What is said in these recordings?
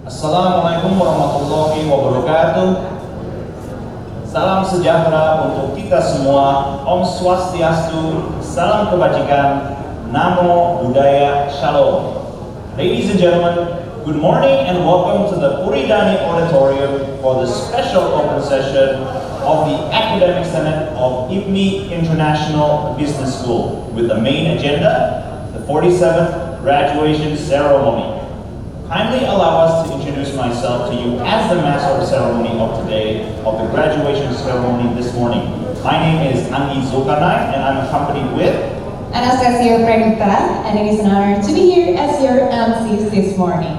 Assalamualaikum warahmatullahi wabarakatuh. Salam sejahtera untuk kita semua. Om Swastiastu, salam kebajikan, Namo Buddhaya, Shalom. Ladies and gentlemen, good morning and welcome to the Puridani Auditorium for the special open session of the Academic Senate of IPMI International Business School with the main agenda, the 47th graduation ceremony. Kindly allow us to introduce myself to you as the master of ceremony of today, of the graduation ceremony this morning. My name is Andi Zulkarnain and I'm accompanied with Anastasia Pradita, and it is an honor to be here as your MC this morning.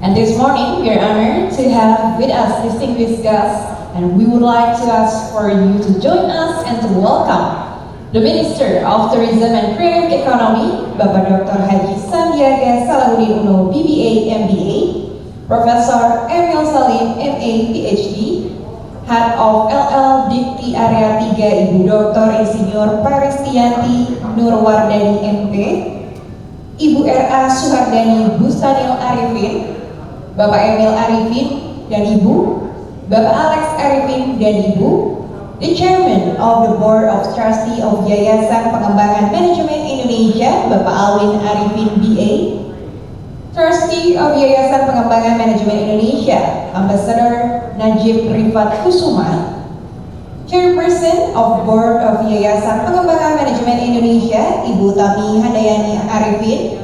And this morning, we are honored to have with us distinguished guests, and we would like to ask for you to join us and to welcome the Minister of Tourism and Creative Economy, Bapak Dr. Haji Sandiaga Salahuddin Uno BBA MBA, Profesor Emil Salim MA PhD, Head of LL Dikti Area 3 Ibu Dr. Insinyur Paristianti Nurwardani MP, Ibu RA Suhardani Bustanil Arifin, Bapak Emil Arifin dan Ibu, Bapak Alex Arifin dan Ibu, the Chairman of the Board of Trustees of Yayasan Pengembangan Manajemen Indonesia, Bapak Alwin Arifin BA, Trustee of Yayasan Pengembangan Manajemen Indonesia, Ambassador Najib Rifat Kusuma, Chairperson of Board of Yayasan Pengembangan Manajemen Indonesia, Ibu Tami Handayani Arifin,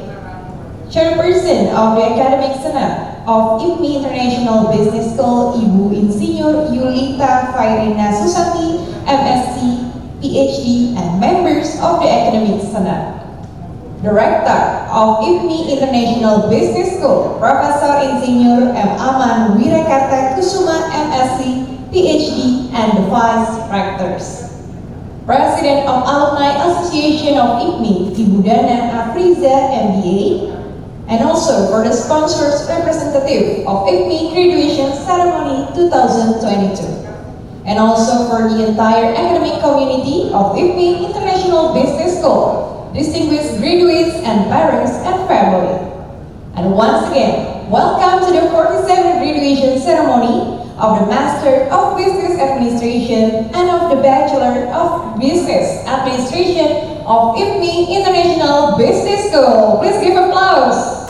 Chairperson of the Academic Senate of IPMI International Business School, Ibu Insinyur Yulita Fairina Susanti, MSc, PhD, and members of the Academic Senate. Director of IPMI International Business School, Profesor Insinyur M. Aman Wirakarta Kusuma, MSc, PhD, and the Vice Rectors. President of Alumni Association of IPMI, Ibu Dana Afriza, MBA, and also for the sponsors representative of IPMI Graduation Ceremony 2022. And also for the entire academic community of IPMI International Business School, distinguished graduates and parents and family. And once again, welcome to the 47th graduation ceremony of the Master of Business Administration and of the Bachelor of Business Administration of IPMI International Business School. Please give applause.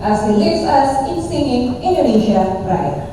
as he leads us in singing Indonesia Raya.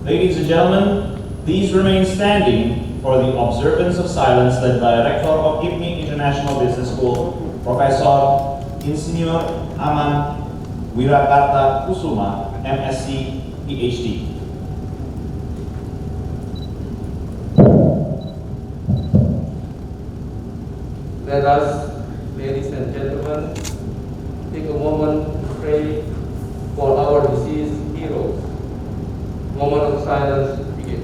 Ladies and gentlemen, please remain standing for the observance of silence led by Rector of IPMI International Business School, Professor Insinyur Aman Wirakarta Kusuma, MSc, PhD. Let us, ladies and gentlemen, take a moment to pray for our deceased heroes. Moment of silence begin.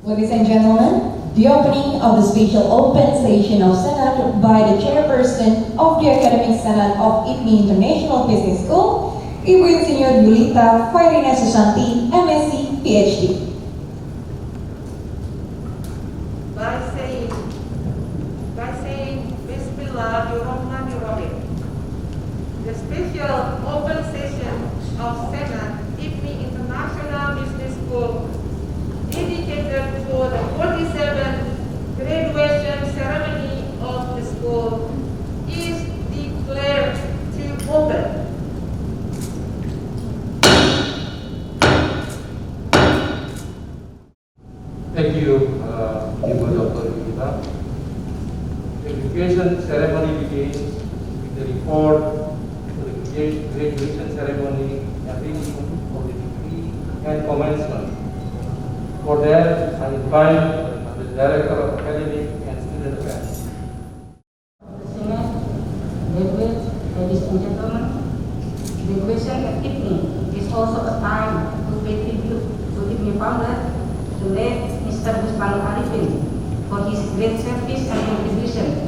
Ladies and gentlemen, the opening of the special open session of Senate by the Chairperson of the Academic Senate of IPMI International Business School, Ibu Insinyur Yulita Fairina Susanti, MSc, PhD. By saying Bismillahirrahmanirrahim, the special open session of Senate IPMI International Business School dedicated for the 47th graduation ceremony of the school is declared to open. Thank you, Ibu Dr. Kalibata. The graduation ceremony begins with the report to the graduation ceremony and reading of the degree and commencement. For that, I invite the Director of Academic and Student Affairs. Ladies and gentlemen, graduation at IPMI is also a time to pay tribute to IPMI founder, the late Mr. Busbanu Arifin, for his great service and contribution.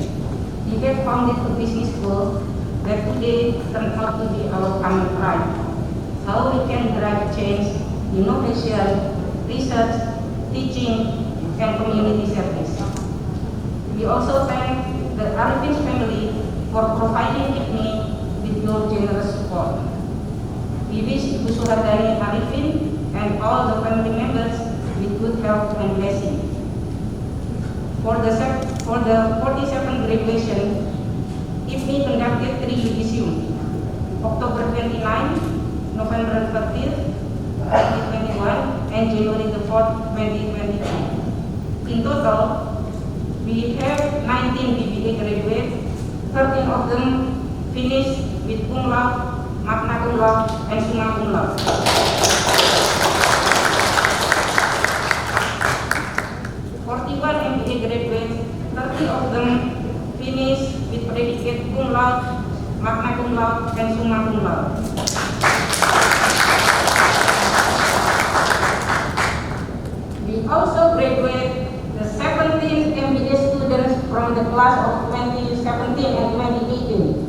He had founded a business school that today turned out to be our common pride. How we can drive change, innovation, research, teaching, and community service. We also thank the Arifin family for providing IPMI with your generous support. We wish Ibu Puridani Arifin and all the family members with good health and blessing. For the 47th graduation, IPMI conducted 3 Yudisium, October 29, November 30th, 2021, and January the 4th, 2022. In total, we have 19 BBA graduates, 13 of them finished with cum laude, magna cum laude, and summa cum laude. 41 MBA graduates, 30 of them finished with predicate cum laude, magna cum laude, and summa cum laude. We also graduate the 17 MBA students from the class of 2017 and 2018.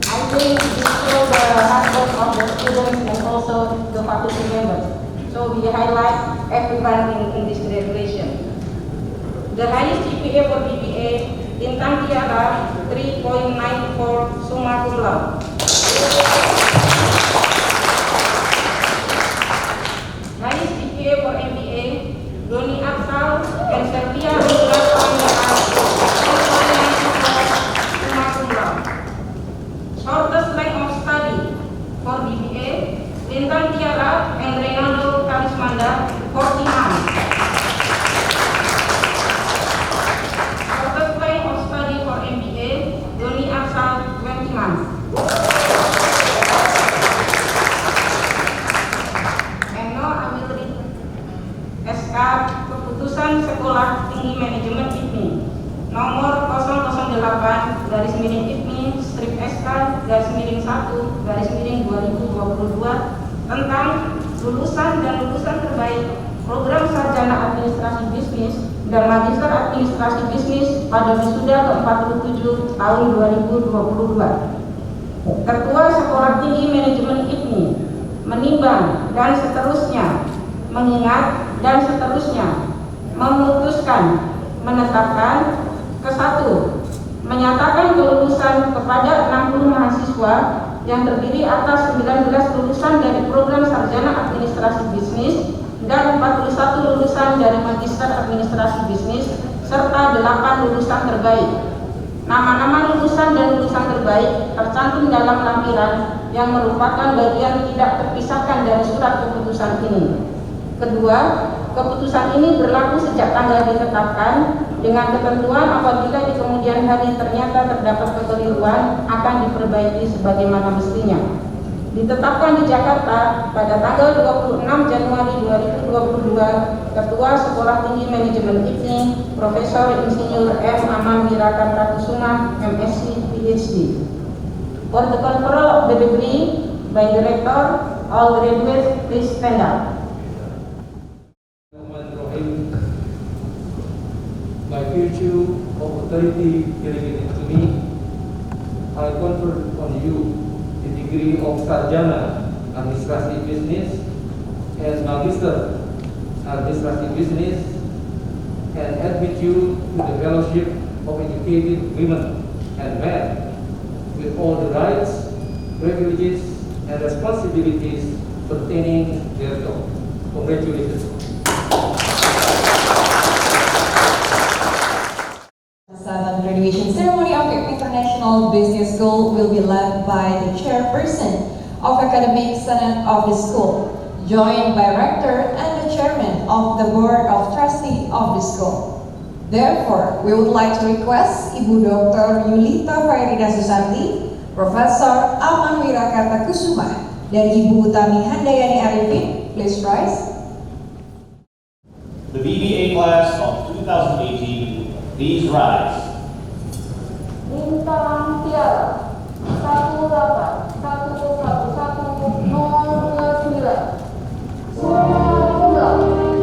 I think this shows the hard work of the students and also the faculty members. So we highlight everyone in this graduation. The highest GPA for BBA in Sandiaga 3.94 summa cum laude. Highest GPA for MBA Doni Aksal and Selvia Angela Panggilan 3.94 summa cum laude. Shortest length of study for BBA Lintang Tiara and Reynaldo Karismanda 40 months. Shortest length of study for MBA Doni Aksal 20 months. And now I will read SK Keputusan Sekolah Tinggi Manajemen IPMI nomor 008 garis miring IPMI strip SK garis miring 1 garis miring 2022 tentang lulusan dan lulusan terbaik program sarjana administrasi bisnis dan magister administrasi bisnis pada wisuda ke-47 tahun 2022. Ketua Sekolah Tinggi Manajemen IPMI menimbang dan seterusnya, mengingat dan seterusnya, memutuskan, menetapkan, ke-1, menyatakan kelulusan kepada 60 mahasiswa yang terdiri atas 19 lulusan dari program sarjana administrasi bisnis dan 41 lulusan dari magister administrasi bisnis serta 8 lulusan terbaik. Nama-nama lulusan dan lulusan terbaik tercantum dalam lampiran yang merupakan bagian tidak terpisahkan dari surat keputusan ini. Kedua, keputusan ini berlaku sejak tanggal ditetapkan dengan ketentuan apabila di kemudian hari ternyata terdapat kekeliruan akan diperbaiki sebagaimana mestinya. Ditetapkan di Jakarta pada tanggal 26 Januari 2022, Ketua Sekolah Tinggi Manajemen IPMI, Profesor Insinyur M. Aman Wirakatrakusuma, MSc, PhD. For the conferral of the degree by Director, all graduates please stand up. By virtue of authority delegated to me, I confer on you the degree of Sarjana Administrasi Bisnis and Magister Administrasi Bisnis and admit you to the Fellowship of Educated Women and Men with all the rights, privileges, and responsibilities pertaining thereto. Congratulations. Graduation ceremony of the International Business School will be led by the Chairperson of Academic Senate of the school, joined by Rector and the Chairman of the Board of Trustees of the school. Therefore, we would like to request Ibu Dr. Yulita Fairida Susanti, Profesor Aman Wirakarta Kusuma, dan Ibu Utami Handayani Arifin, please rise. The BBA class of 2018, please rise. Bintang Tiara 181111 nomor 29. Semua pulang.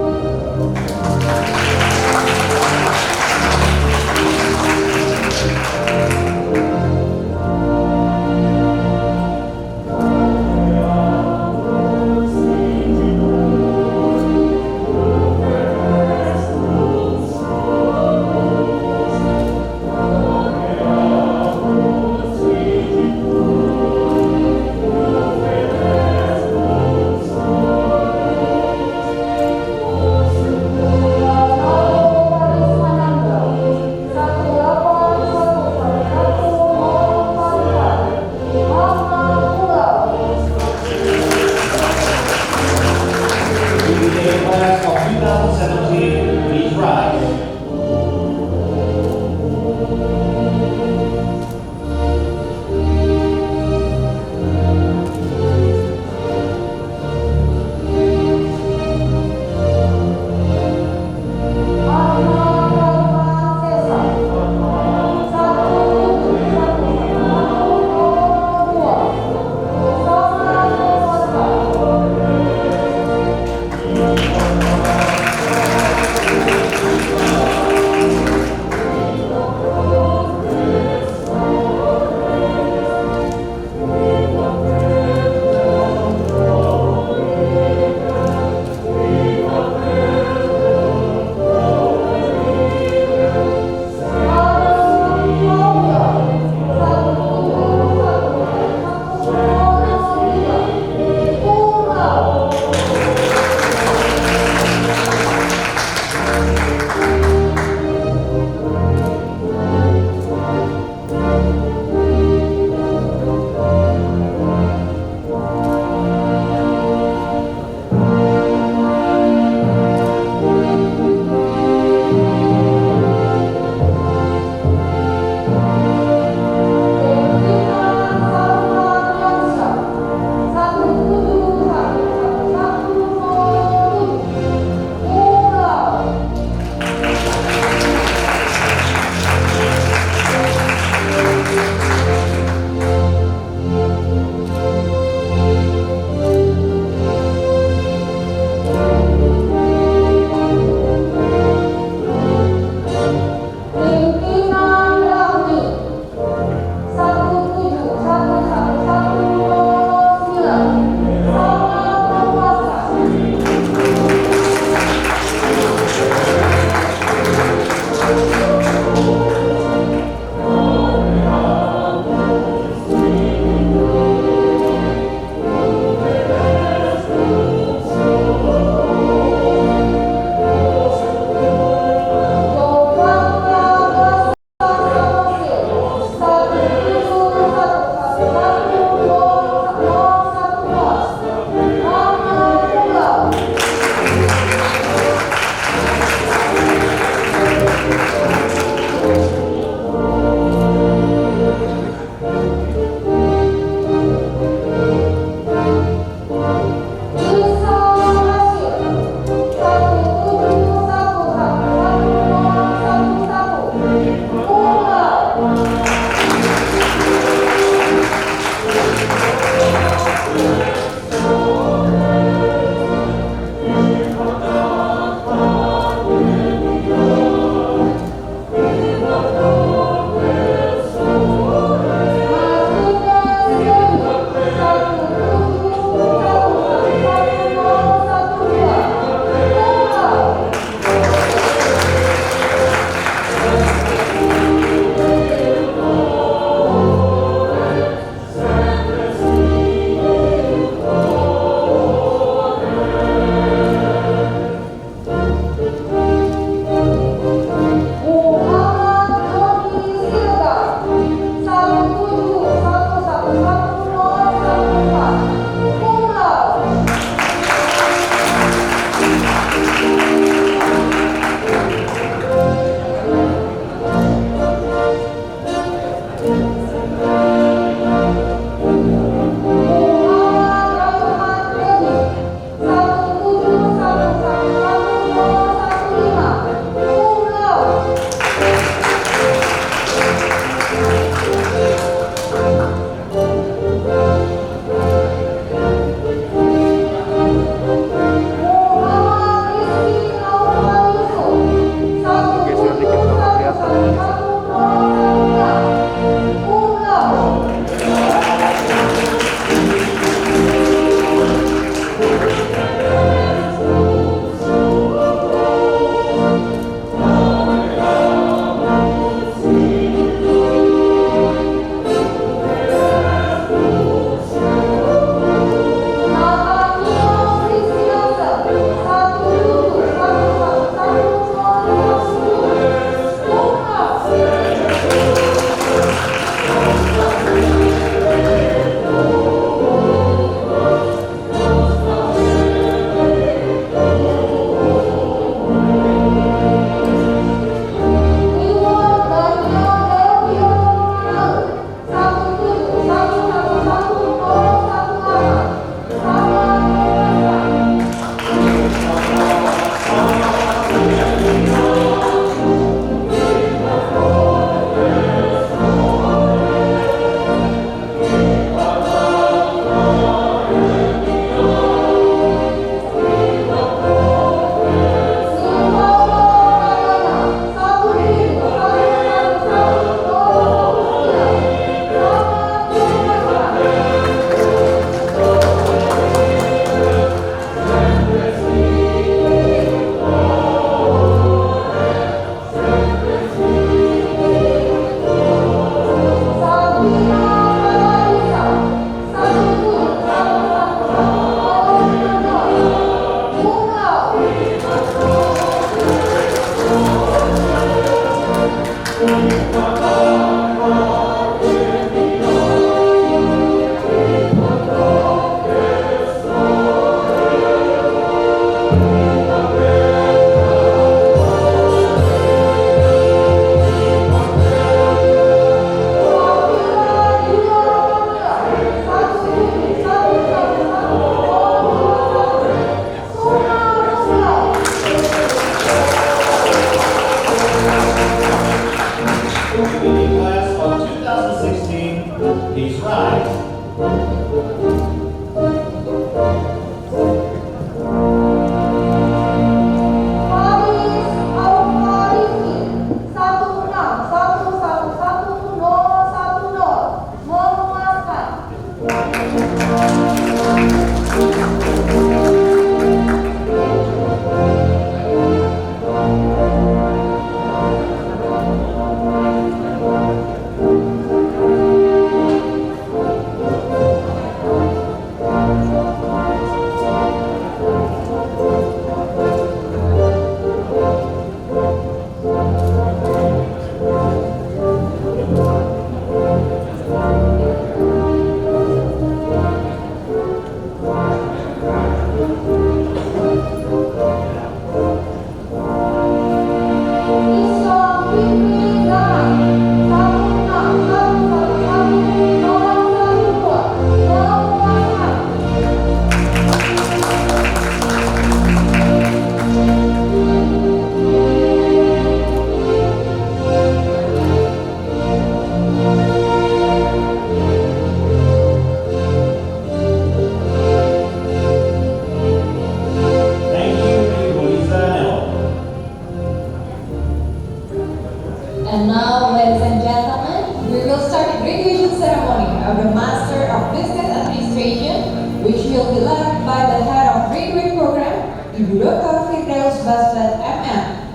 And now, ladies and gentlemen, we will start the graduation ceremony of the Master of Business Administration, which will be led by the Head of Graduate Program, Ibu Dr. Firdaus Baslet, MM.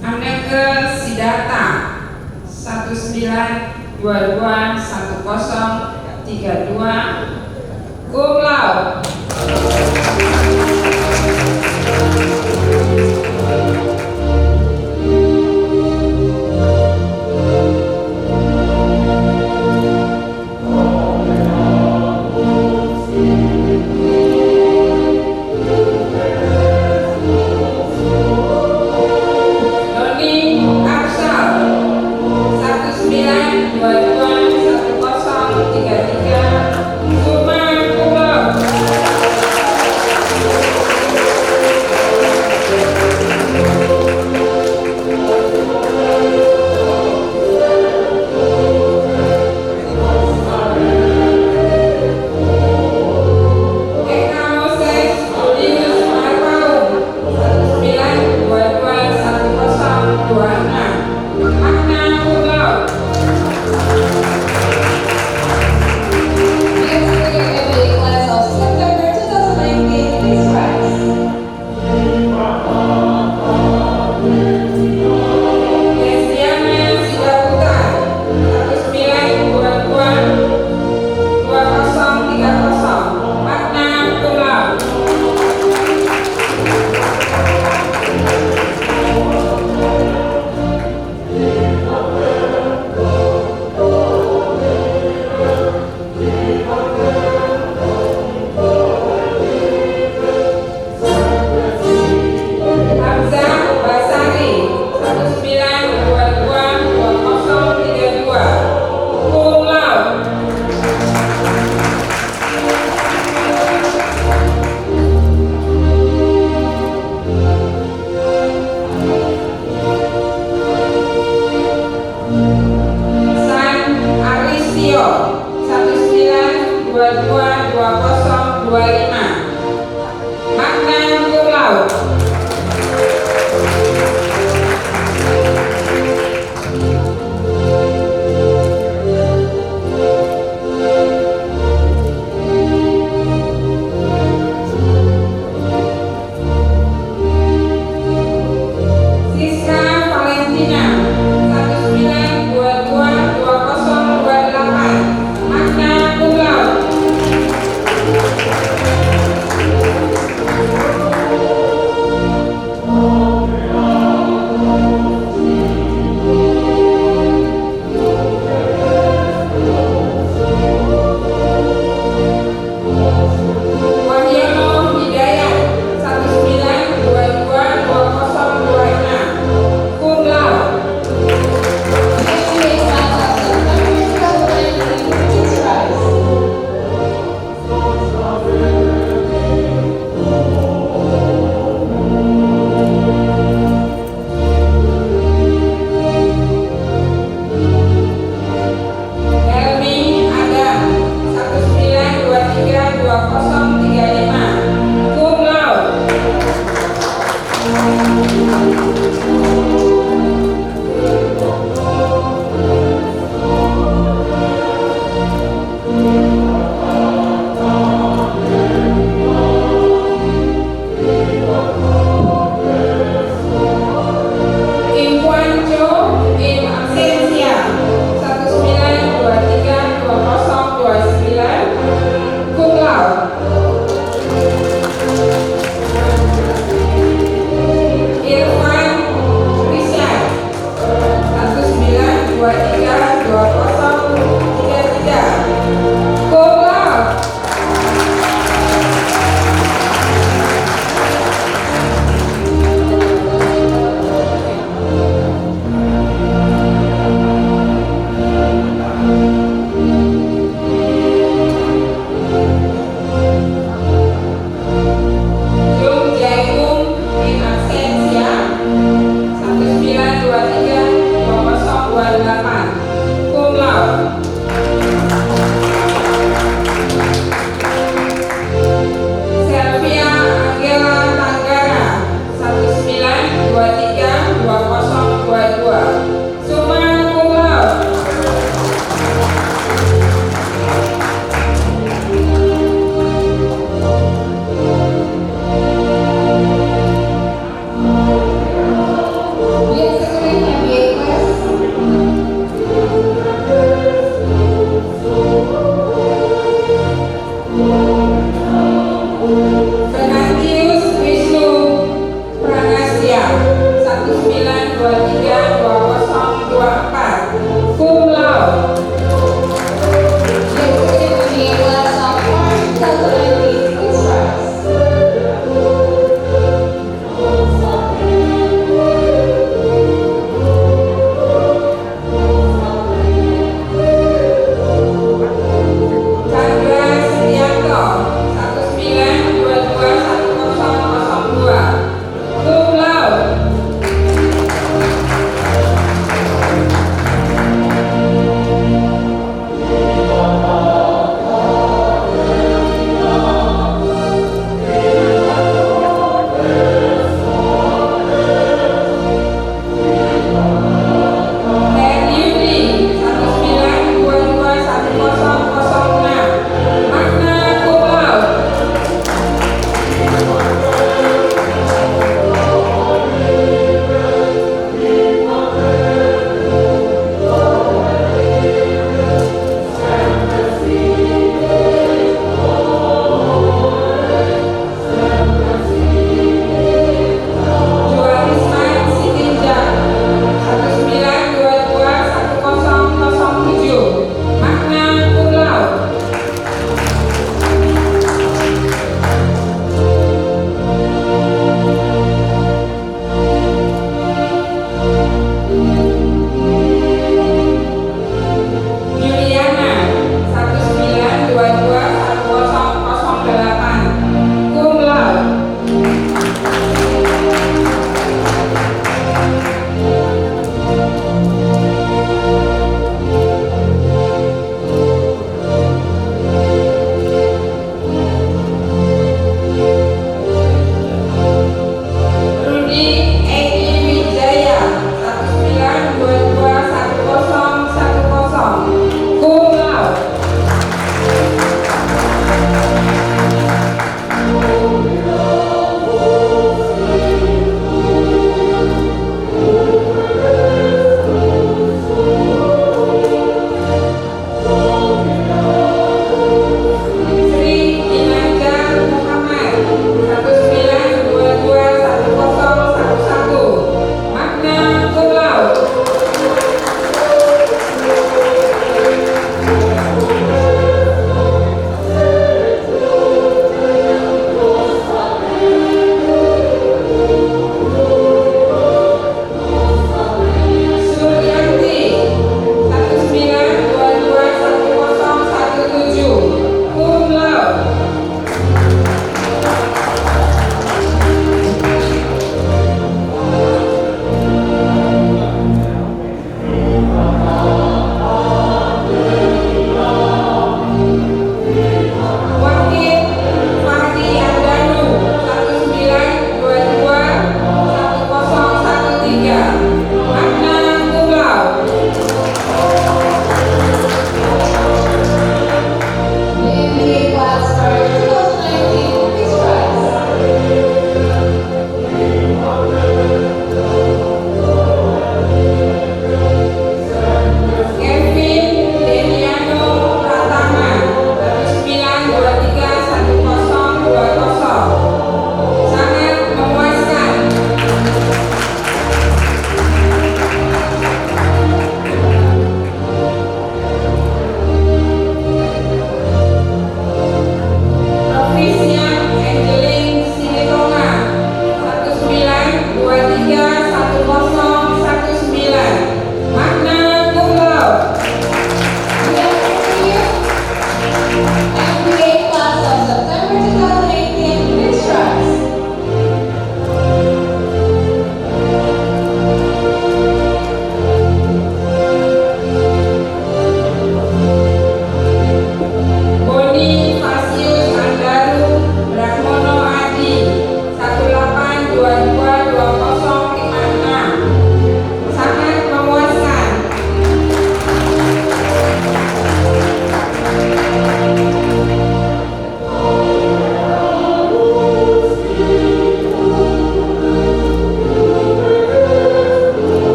Amneke Siddhartha 19221032 cum laude. Cum laude.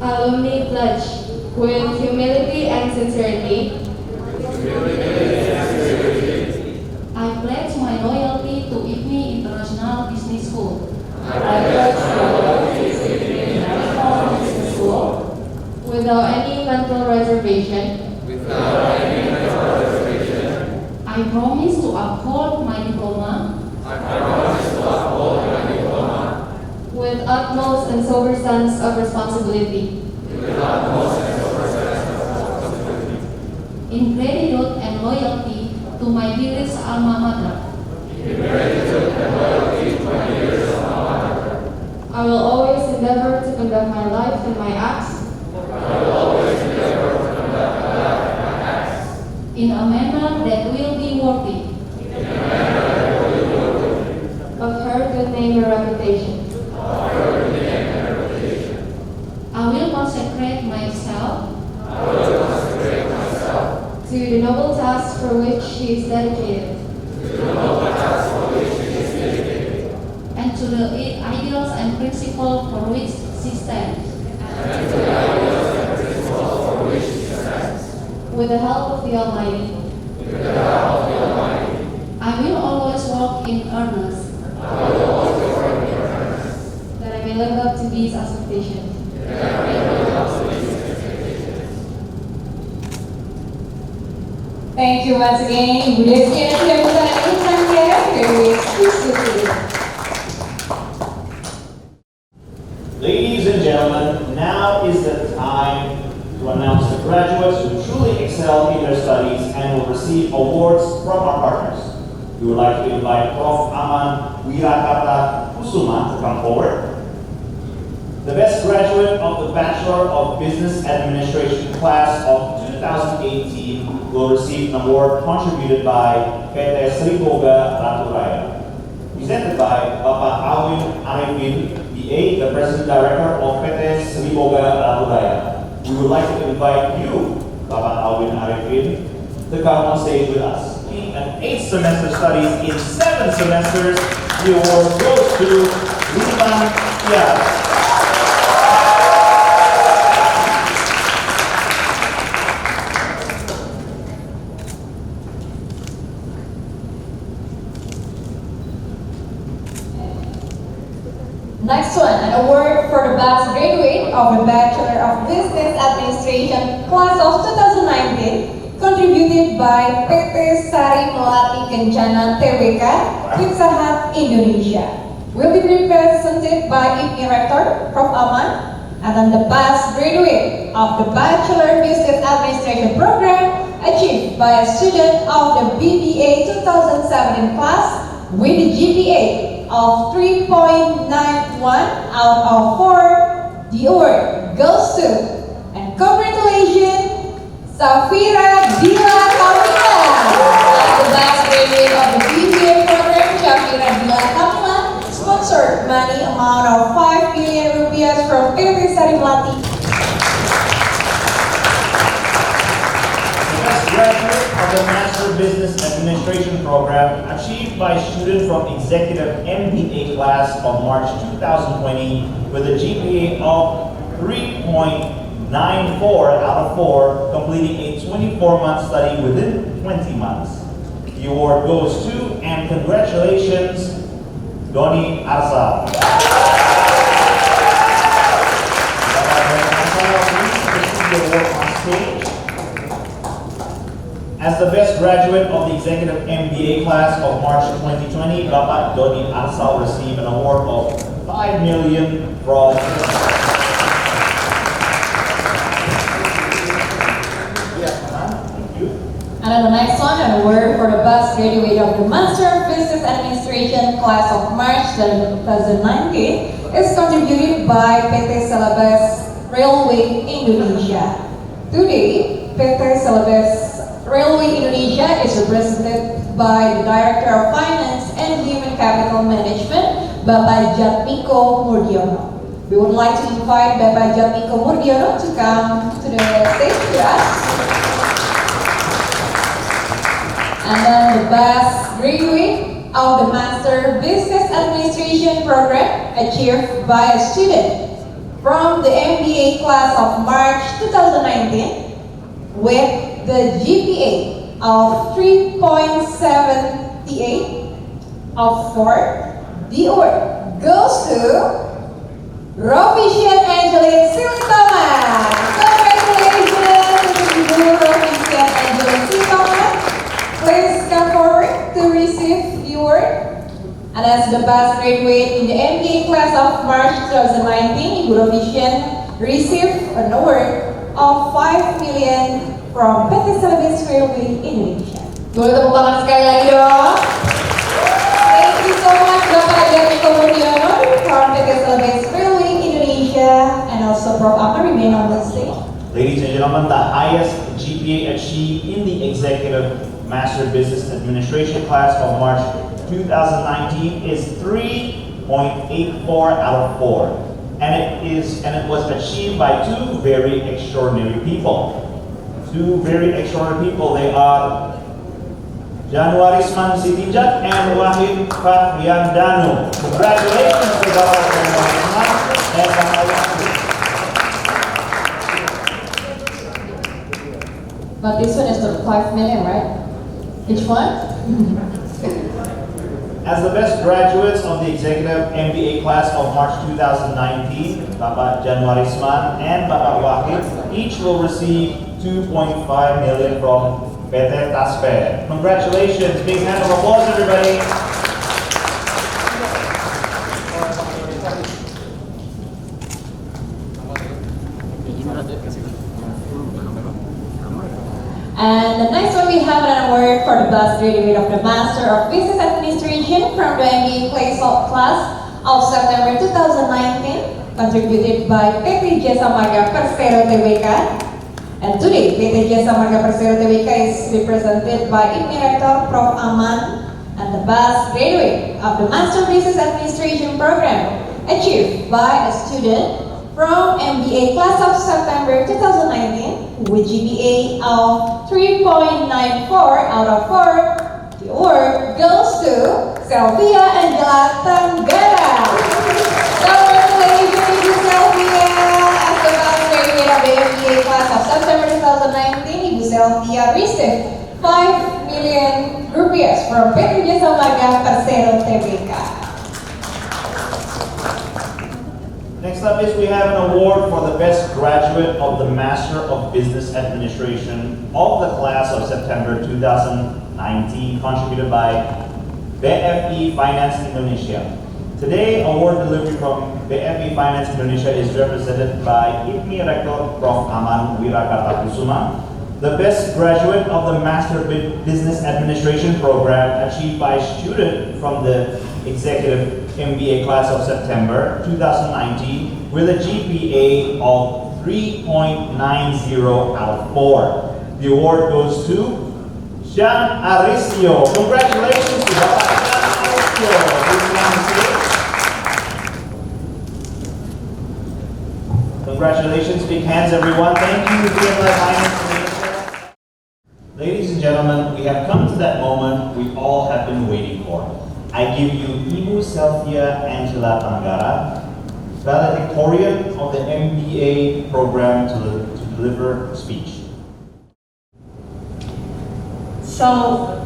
Alumni pledge with humility and sincerity. I pledge my loyalty to IPMI International Business School. Without any mental reservation. I promise to uphold my diploma With utmost and sober sense of responsibility. in gratitude and loyalty to my dearest alma mater. I will always endeavor to conduct my life and my acts In a manner that will be worthy of her good name and reputation. I will consecrate myself To the noble task for which she is dedicated. and to the ideals and principles for which she stands. With the help of the Almighty. I will always walk in earnest That I may live up to these expectations. Thank you once again, Ibu Desi dan Chairperson Sandiaga very exclusively. Ladies and gentlemen, now is the time to announce the graduates who truly excel in their studies and will receive awards from our partners. We would like to invite Prof. Aman Wirakarta Kusuma to come forward. The best graduate of the Bachelor of Business Administration class of 2018 will receive an award contributed by PT Sriboga Ratu Raya. Presented by Bapak Alwin Arifin, BA, the President Director of PT Sriboga Ratu Raya. We would like to invite you, Bapak Alwin Arifin, to come on stage with us. In an 8th semester studies in 7 semesters, the award goes to Liman Tiara. Next one, an award for the best graduate of the Bachelor of Business Administration class of 2019, contributed by PT Sari Melati Kencana Tbk, Pizza Hut Indonesia. Will be represented by IPMI Rector, Prof. Aman, and then the best graduate of the Bachelor Business Administration program achieved by a student of the BBA 2017 class with a GPA of 3.91 out of 4. The award goes to, and congratulations, Safira Bila Kamila. The best graduate of the BBA program, Safira Bila Kamila, sponsored money amount of 5 million rupiah from PT Sari Melati. Graduate of the Master Business Administration program achieved by student from Executive MBA class of March 2020 with a GPA of 3.94 out of 4, completing a 24-month study within 20 months. The award goes to, and congratulations, Doni Arsal. Please receive the award on stage. As the best graduate of the Executive MBA class of March 2020, Bapak Doni Arsal received an award of 5 million from thank you. And then the next one, an award for the best graduate of the Master of Business Administration class of March 2019 is contributed by PT Celebes Railway Indonesia. Today, PT Celebes Railway Indonesia is represented by the Director of Finance and Human Capital Management, Bapak Jatmiko Murdiono. We would like to invite Bapak Jatmiko Murdiono to come to the stage with us. And then the best graduate of the Master Business Administration program achieved by a student from the MBA MBA class of March 2019 with the GPA of 3.78 of 4. The award goes to Rovisian Angelique Silitama. Congratulations to Ibu Rovisian Angelique Silitama. Please come forward to receive the award. And as the best graduate in the MBA class of March 2019, Ibu Rovisian received an award of 5 million from PT Celebes Railway Indonesia. Boleh tepuk tangan sekali lagi dong. Thank you so much Bapak Jariko Mudiono from PT Celebes Railway Indonesia, and also Prof. Amar remain on the stage. Ladies and gentlemen, the highest GPA achieved in the Executive Master Business Administration class of March 2019 is 3.84 out of 4. And it was achieved by two very extraordinary people. Two very extraordinary people. They are Januarisman Sitinjak and Wahid Fahriyandanu. Congratulations to Bapak Januarisman and Bapak Wahid. But this one is the 5 million, right? Which one? As the best graduates of the Executive MBA class of March 2019, Bapak Januarisman and Bapak Wahid each will receive 2.5 million from PT Taspe. Congratulations! Big hand of applause, everybody! And the next one, we have an award for the best graduate of the Master of Business Administration from the MBA class of September 2019, contributed by PT Jasa Marga Persero Tbk. And today, PT Jasa Marga Persero Tbk is represented by IPMI Rector Prof. Aman, and the best graduate of the Master of Business Administration program achieved by a student from MBA class of September 2019 with GPA of 3.94 out of 4. The award goes to Selvia Angela Tanggara. Congratulations to Selvia. As the best graduate of the MBA class of September 2019, Ibu Selvia received 5 million rupiah from PT Jasa Marga Persero Tbk. Next up is we have an award for the best graduate of the Master of Business Administration of the class of September 2019, contributed by BFI Finance Indonesia. Today, award delivery from BFI Finance Indonesia is represented by IPMI Rector Prof. Aman Wirakartakusuma. The best graduate of the Master Business Administration program achieved by a student from the Executive MBA class of September 2019 with a GPA of 3.90 out of 4. The award goes to Jean Arisio. Congratulations to Bapak Jean Arisio. Congratulations, big hands everyone. Thank you, BFI Finance Indonesia. Ladies and gentlemen, we have come to that moment we all have been waiting for. I give you Ibu Selvia Angela Tanggara, valedictorian of the MBA program, to deliver a speech. So,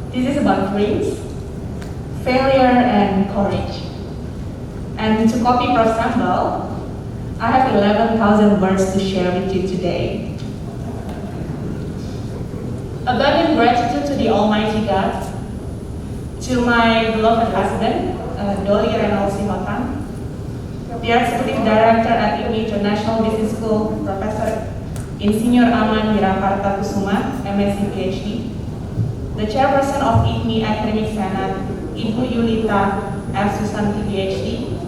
this is about dreams, failure, and courage. And to copy Prof. Sambal, I have 11,000 words to share with you today. Abundant gratitude to the Almighty God, to my beloved husband, Doli Renal Sihotan, the Executive Director at IPMI International Business School, Professor Insinyur Aman Wirakartakusuma, MSc PhD, the Chairperson of IPMI Academic Senate, Ibu Yulita F. Susanti PhD,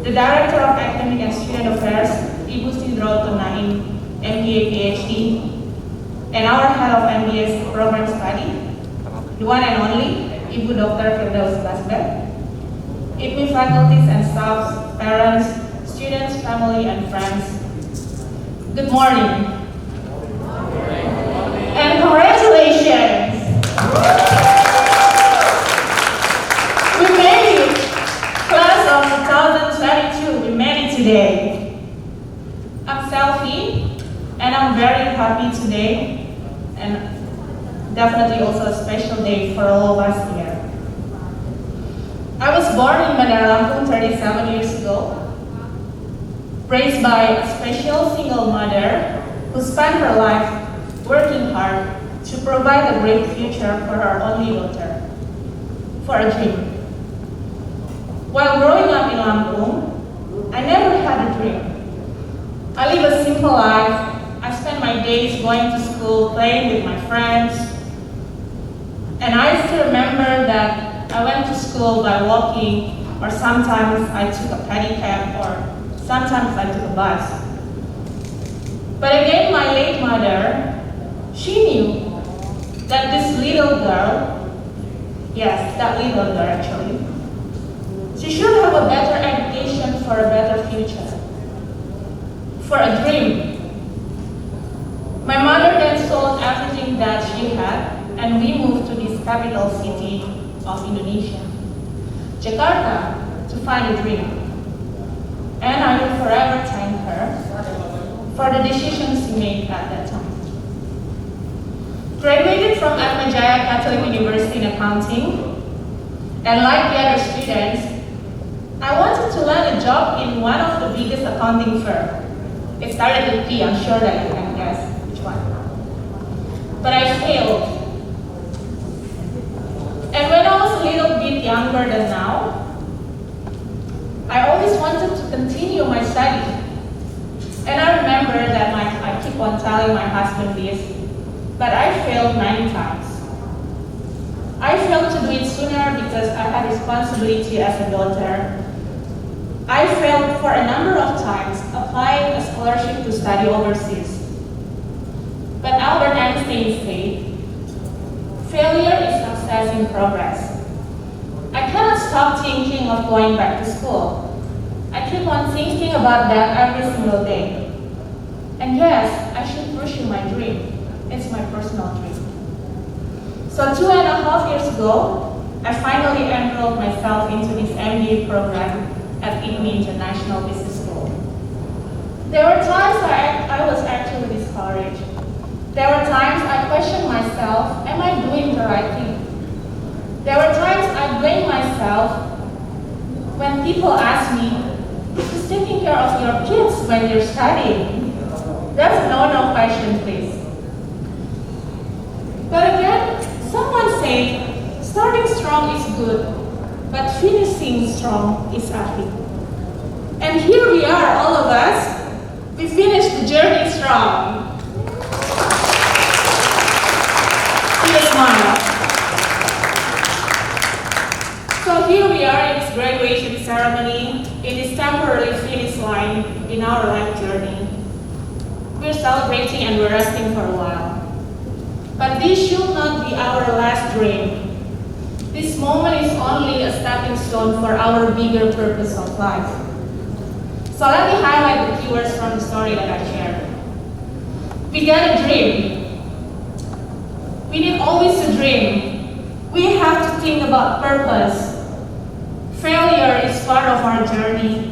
the Director of Academic and Student Affairs, Ibu Sidrol Naim, MBA PhD, and our Head of MBA Program Study, the one and only, Ibu Dr. Firdaus Basber, IPMI faculties and staffs, parents, students, family, and friends. Good morning. And congratulations! We made it! Class of 2022, we made it today. selfie, and I'm very happy today, and definitely also a special day for all of us here. I was born in Bandar Lampung 37 years ago, raised by a special single mother who spent her life working hard to provide a great future for her only daughter, for a dream. While growing up in Lampung, I never had a dream. I live a simple life. I spend my days going to school, playing with my friends. And I still remember that I went to school by walking, or sometimes I took a pedicab, or sometimes I took a bus. But again, my late mother, she knew that this little girl, yes, that little girl actually, she should have a better education for a better future, for a dream. My mother then sold everything that she had, and we moved to this capital city of Indonesia, Jakarta, to find a dream. And I will forever thank her for the decisions she made at that time. Graduated from IPMI Catholic University in accounting, and like the other students, I wanted to land a job in one of the biggest accounting firms. It started with P, I'm sure that you can guess which one. But I failed. And when I was a little bit younger than now, I always wanted to continue my study. And I remember that I keep on telling my husband this, but I failed many times. I failed to do it sooner because I had responsibility as a daughter. I failed for a number of times applying a scholarship to study overseas. But Albert Einstein said, failure is success in progress. I cannot stop thinking of going back to school. I keep on thinking about that every single day. And yes, I should pursue my dream. It's my personal dream. So 2.5 years ago, I finally enrolled myself into this MBA program at IPMI International Business School. There were times I was actually discouraged. There were times I questioned myself, am I doing the right thing? There were times I blamed myself when people ask me, who's taking care of your kids when you're studying? That's a no question, please. But again, someone said, starting strong is good, but finishing strong is happy. And here we are, all of us. We finished the journey strong. With a smile. So here we are in this graduation ceremony, in this temporary finish line in our life journey. We're celebrating and we're resting for a while. But this should not be our last dream. This moment is only a stepping stone for our bigger purpose of life. So let me highlight the keywords from the story that I shared. We got a dream. We need always a dream. We have to think about purpose. Failure is part of our journey.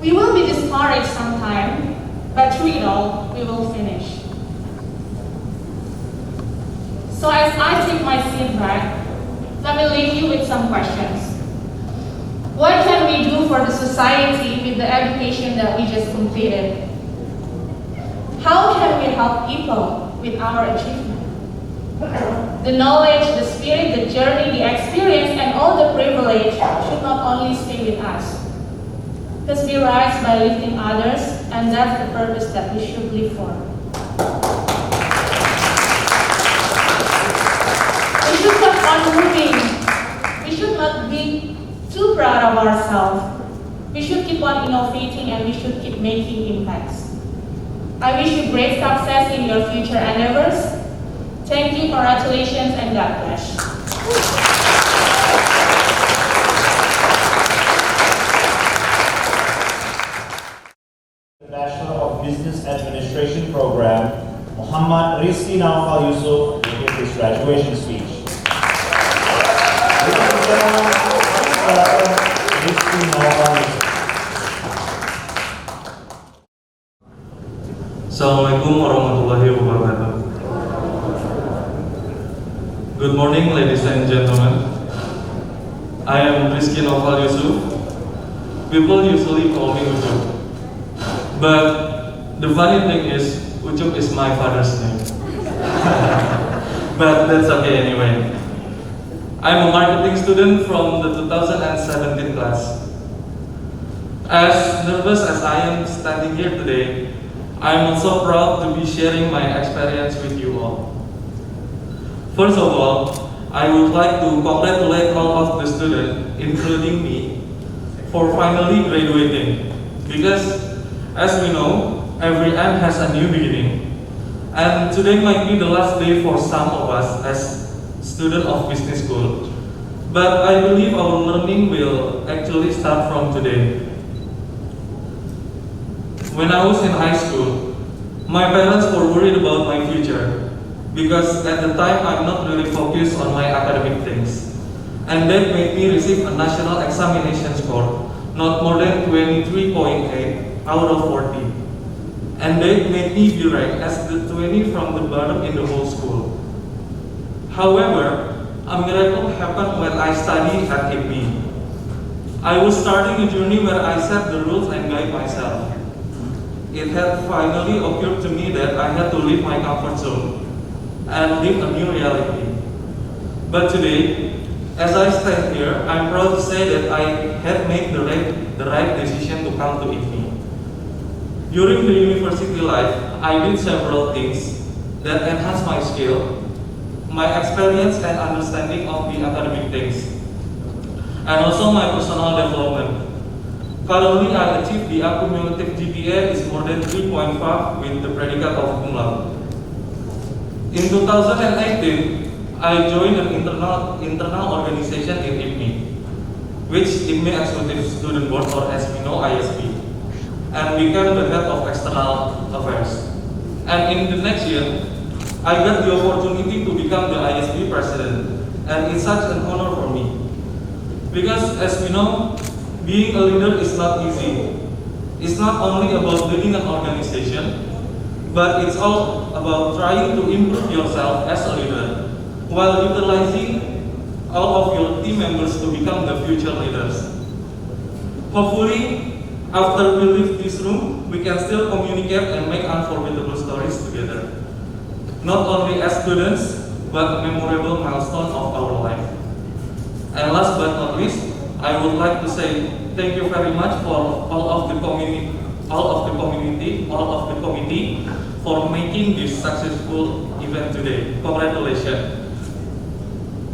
We will be discouraged sometime, but through it all, we will finish. So as I take my seat back, let me leave you with some questions. What can we do for the society with the education that we just completed? How can we help people with our achievement? The knowledge, the spirit, the journey, the experience, and all the privilege should not only stay with us. Because we rise by lifting others, and that's the purpose that we should live for. We should keep on moving. We should not be too proud of ourselves. We should keep on innovating and we should keep making impacts. I wish you great success in your future endeavors. Thank you, congratulations, and God bless. Bachelor of Business Administration program, Muhammad Rizky Naufal Yusuf, will give his graduation speech. Ladies and gentlemen, please welcome Rizky Naufal Yusuf. Assalamualaikum warahmatullahi wabarakatuh. Good morning, ladies and gentlemen. I am Rizky Noval Yusuf. People usually call me Ucup, but the funny thing is, Ucup is my father's name. But that's okay anyway. I'm a marketing student from the 2017 class. As nervous as I am standing here today, I'm also proud to be sharing my experience with you all. First of all, I would like to congratulate all of the students, including me, for finally graduating. Because, as we know, every end has a new beginning. And today might be the last day for some of us as students of business school. But I believe our learning will actually start from today. When I was in high school, my parents were worried about my future because at the time I'm not really focused on my academic things. And that made me receive a national examination score, not more than 23.8 out of 40. And that made me be ranked as the 20 from the bottom in the whole school. However, a miracle happened when I studied at IPMI. I was starting a journey where I set the rules and guide myself. It had finally occurred to me that I had to leave my comfort zone and live a new reality. But today, as I stand here, I'm proud to say that I had made the right decision to come to IPMI. During the university life, I did several things that enhanced my skill, my experience and understanding of the academic things, and also my personal development. Currently, I achieved the cumulative GPA is more than 3.5 with the predicate of cum laude. In 2018, I joined an internal organization in IPMI, which IPMI Executive Student Board, or as we know, ISB, and became the head of external affairs. And in the next year, I got the opportunity to become the ISB president, and it's such an honor for me. Because as we know, being a leader is not easy. It's not only about leading an organization, but it's all about trying to improve yourself as a leader, while utilizing all of your team members to become the future leaders. Hopefully, after we leave this room, we can still communicate and make unforgettable stories together. Not only as students, but memorable milestone of our life. And last but not least, I would like to say thank you very much for all of the committee for making this successful event today. Congratulations.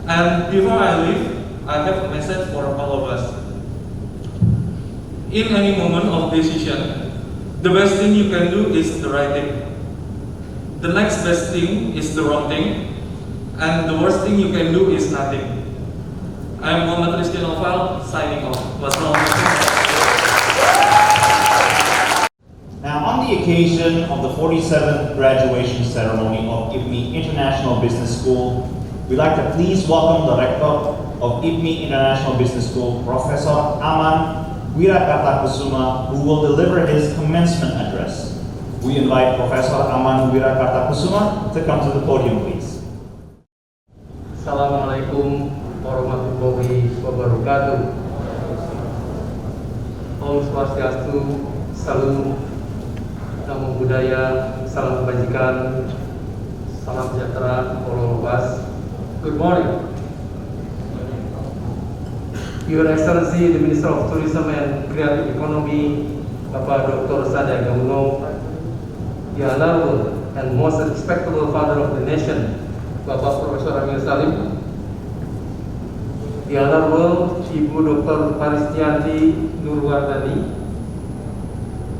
And before I leave, I have a message for all of us. In any moment of decision, the best thing you can do is the right thing. The next best thing is the wrong thing, and the worst thing you can do is nothing. I am Muhammad Rizky Noval, signing off. Now, on the occasion of the 47th graduation ceremony of IPMI International Business School, we'd like to please welcome the Rector of IPMI International Business School, Professor Aman Wirakartakusuma, who will deliver his commencement address. We invite Professor Aman Wirakartakusuma to come to the podium, please. Assalamualaikum warahmatullahi wabarakatuh. Om Swastiastu, Salam, Namo Buddhaya, Salam Kebajikan, Salam Sejahtera, Om Luas. Good morning. Your Excellency, the Minister of Tourism and Creative Economy, Bapak Dr. Sandiaga Uno, the Honorable and most respectable Father of the Nation, Bapak Profesor Amir Salim, the Honorable Ibu Dr. Paristianti Nurwardani,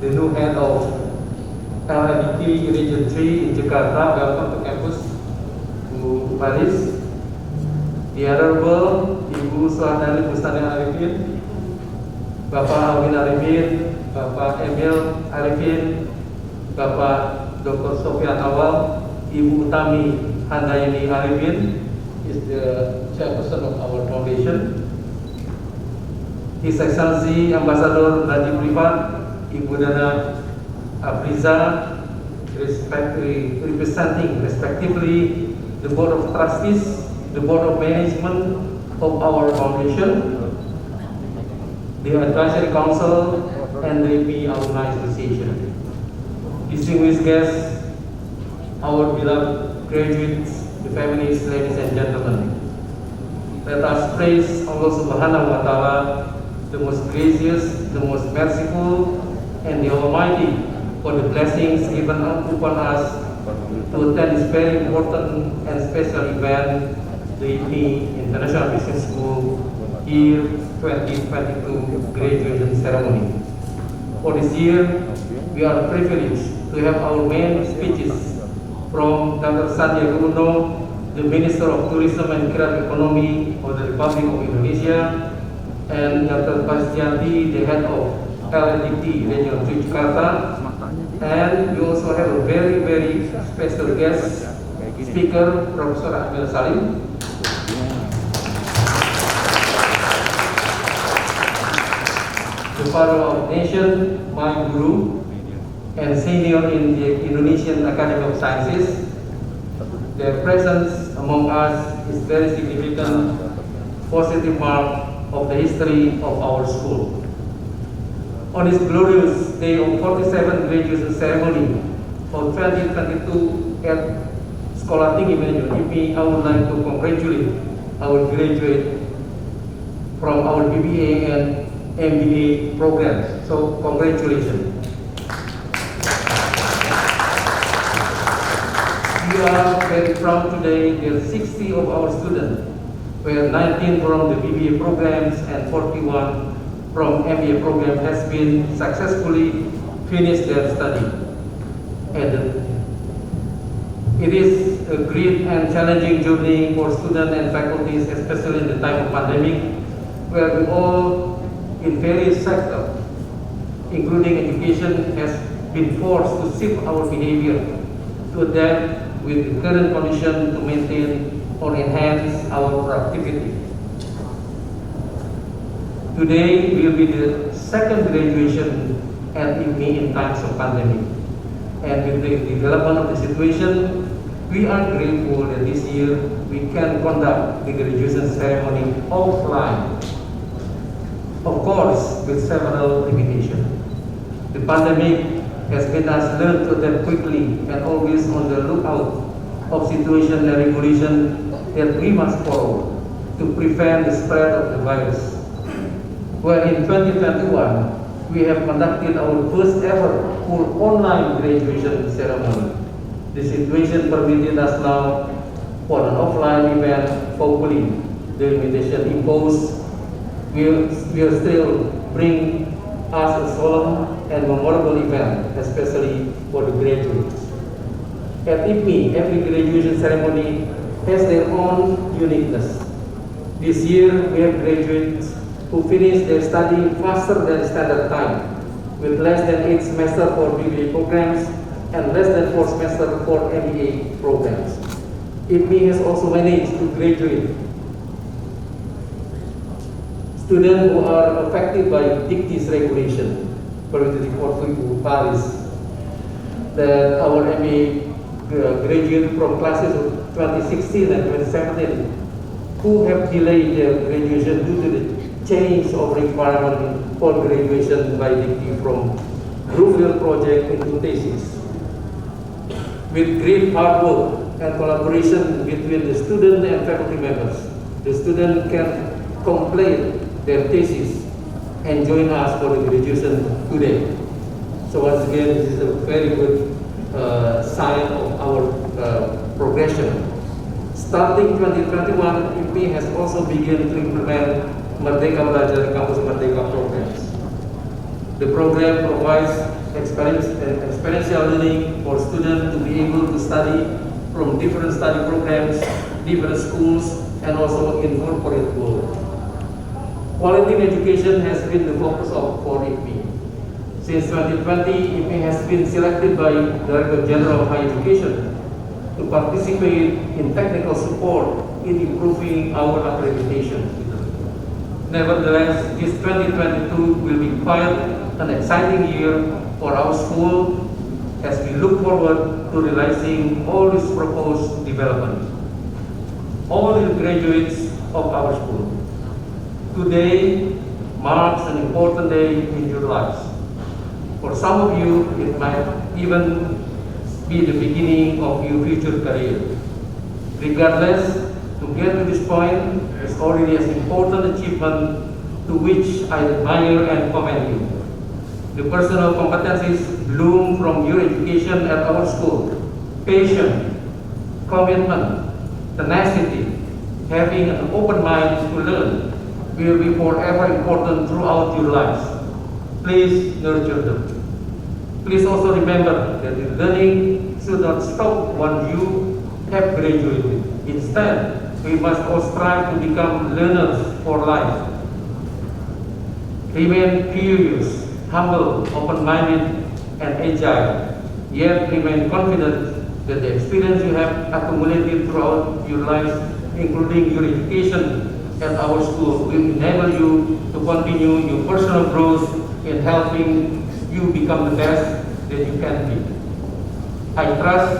the new head of LNT Region 3 in Jakarta. Welcome to campus, Bu Paris. The Honorable Ibu Suhadali Bustani Arifin, Bapak Alvin Arifin, Bapak Emil Arifin, Bapak Dr. Sofian Awal, Ibu Utami Handayani Arifin is the chairperson of our foundation. His Excellency Ambassador Najib Rifat, Ibu Dana Afriza, representing respectively the Board of Trustees, the Board of Management of our foundation, the Advisory Council, and the IPMI Alumni Association. Distinguished guests, our beloved graduates, the families, ladies and gentlemen, let us praise Allah Subhanahu wa Ta'ala, the most gracious, the most merciful, and the Almighty for the blessings given upon us to attend this very important and special event, the IPMI International Business School Year 2022 graduation ceremony. For this year, we are privileged to have our main speeches from Dr. Sandiaga Uno, the Minister of Tourism and Creative Economy of the Republic of Indonesia, and Dr. Puridani, the head of LNDT Regional 3 Jakarta. And we also have a very, very special guest speaker, Professor Ahmad Salim. The father of nation, my guru, and senior in the Indonesian Academy of Sciences. Their presence among us is very significant, positive mark of the history of our school. On this glorious day of 47th graduation ceremony of 2022 at Sekolah Tinggi Manajemen IPMI, I would like to congratulate our graduate from our BBA and MBA programs. So congratulations. We are very proud today that 60 of our students, where 19 from the BBA programs and 41 from MBA program has been successfully finished their study. And it is a great and challenging journey for students and faculties, especially in the time of pandemic, where we all in various sectors, including education, has been forced to shift our behavior to adapt with the current condition to maintain or enhance our productivity. Today will be the second graduation at IPMI in times of pandemic. And with the development of the situation, we are grateful that this year we can conduct the graduation ceremony offline. Of course, with several limitations. The pandemic has made us learn to adapt quickly and always on the lookout of situation and regulation that we must follow to prevent the spread of the virus. Where in 2021, we have conducted our first ever full online graduation ceremony. The situation permitted us now for an offline event. Hopefully, the limitation imposed will still bring us a solemn and memorable event, especially for the graduates. At IPMI, every graduation ceremony has their own uniqueness. This year, we have graduates who finish their study faster than standard time, with less than 8 semesters for BBA programs and less than 4 semesters for MBA programs. IPMI has also managed to graduate students who are affected by dictis regulation, according to the Portugal Paris, that our MBA graduate from classes of 2016 and 2017 who have delayed their graduation due to the change of requirement for graduation by dictee from group level project into thesis. With great hard work and collaboration between the student and faculty members, the student can complete their thesis and join us for the graduation today. So once again, this is a very good sign of our progression. Starting 2021, IPMI has also begun to implement Merdeka Belajar Kampus Merdeka programs. The program provides experiential learning for students to be able to study from different study programs, different schools, and also in corporate world. Quality in education has been the focus for IPMI. Since 2020, IPMI has been selected by Director General of Higher Education to participate in technical support in improving our accreditation. Nevertheless, this 2022 will be quite an exciting year for our school as we look forward to realizing all this proposed development. All the graduates of our school, today marks an important day in your lives. For some of you, it might even be the beginning of your future career. Regardless, to get to this point is already an important achievement to which I admire and commend you. The personal competencies bloom from your education at our school. Patience, commitment, tenacity, having an open mind to learn will be forever important throughout your lives. Please nurture them. Please also remember that the learning should not stop when you have graduated. Instead, we must all strive to become learners for life. Remain curious, humble, open-minded, and agile, yet remain confident that the experience you have accumulated throughout your life, including your education at our school, will enable you to continue your personal growth in helping you become the best that you can be. I trust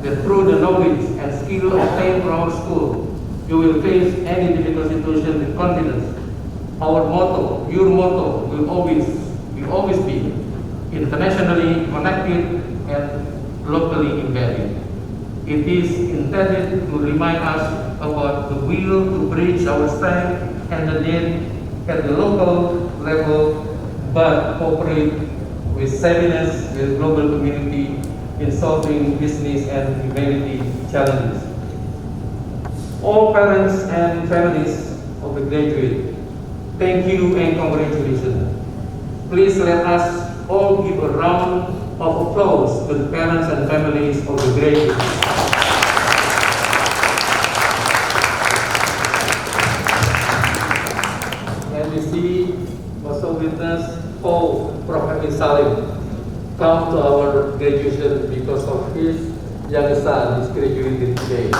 that through the knowledge and skill obtained from our school, you will face any difficult situation with confidence. Our motto, your motto, will always be internationally connected and locally embedded. It is intended to remind us about the will to bridge our strength and the need at the local level, but cooperate with savviness with the global community in solving business and humanity challenges. All parents and families of the graduate, thank you and congratulations. Please let us all give a round of applause to the parents and families of the graduates. And we see, also witness, Prophet Salim come to our graduation because of his young son is graduating today.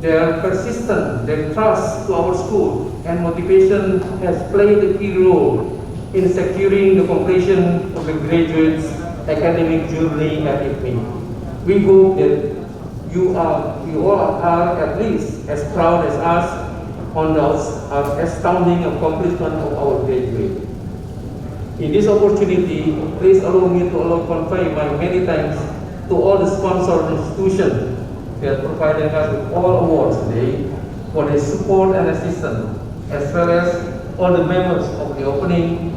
Their persistence, their trust to our school and motivation has played a key role in securing the completion of the graduates' academic journey at IPMI. We hope that you all are at least as proud as us on the astounding accomplishment of our graduate. In this opportunity, please allow me to convey my many thanks to all the sponsor institutions that provided us with all awards today for their support and assistance, as well as all the members of the organizing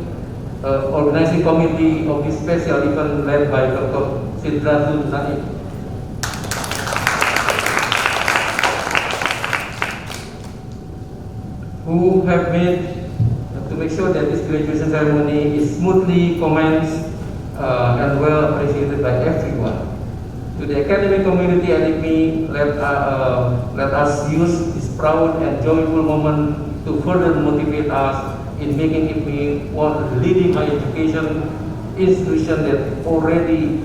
committee of this special event led by Dr. Sidratul Naim. Who have made to make sure that this graduation ceremony is smoothly commenced and well appreciated by everyone. To the academic community at IPMI, let us use this proud and joyful moment to further motivate us in making IPMI one of the leading higher education institutions that already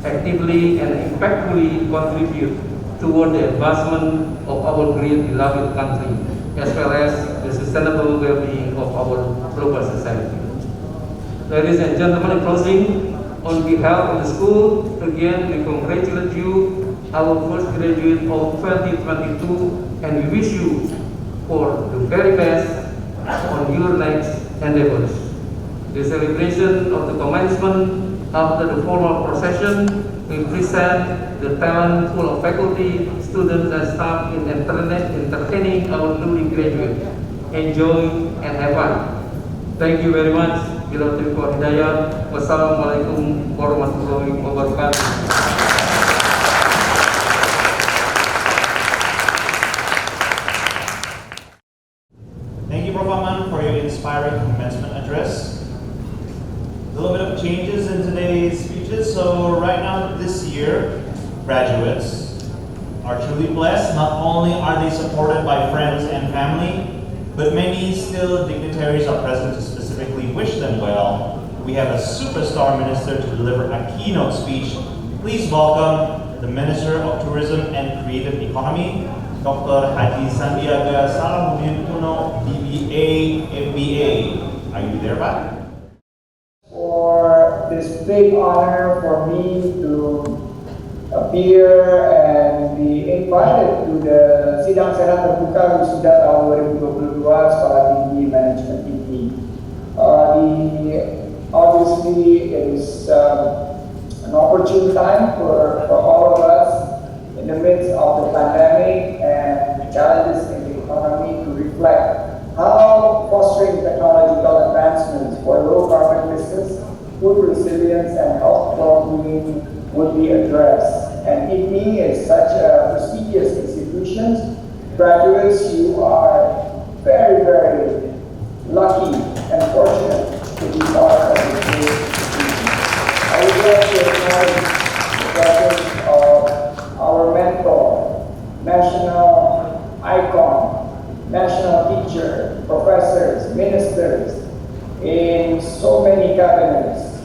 actively and impactfully contribute toward the advancement of our great beloved country, as well as the sustainable well-being of our global society. Ladies and gentlemen, in closing, on behalf of the school, again we congratulate you, our first graduate of 2022, and we wish you for the very best on your next endeavors. The celebration of the commencement after the formal procession will present the talent full of faculty, students, and staff in entertaining our newly graduates. Enjoy and have fun. Thank you very much. Wassalamualaikum warahmatullahi wabarakatuh. Thank you, Prof. Aman, for your inspiring commencement address. A little bit of changes in today's speeches. So right now, this year, graduates are truly blessed. Not only are they supported by friends and family, but many still dignitaries are present to specifically wish them well. We have a superstar minister to deliver a keynote speech. Please welcome the Minister of Tourism and Creative Economy, Dr. Haji Sandiaga Salahuddin Uno, DBA, BA. Are you there, Pak? For this big honor for me to appear and be invited to the Sidang Senat Terbuka Wisuda tahun 2022 Sekolah Tinggi Manajemen IPMI. Obviously, it is an opportune time for all of us in the midst of the pandemic and challenges in the economy to reflect how fostering technological advancements for low carbon business, food resilience, and health well-being would be addressed. And IPMI is such a prestigious institution. Graduates, you are very, very lucky and fortunate to be part of this great institution. I would like to acknowledge the presence of our mentor, national icon, national teacher, professors, ministers in so many cabinets.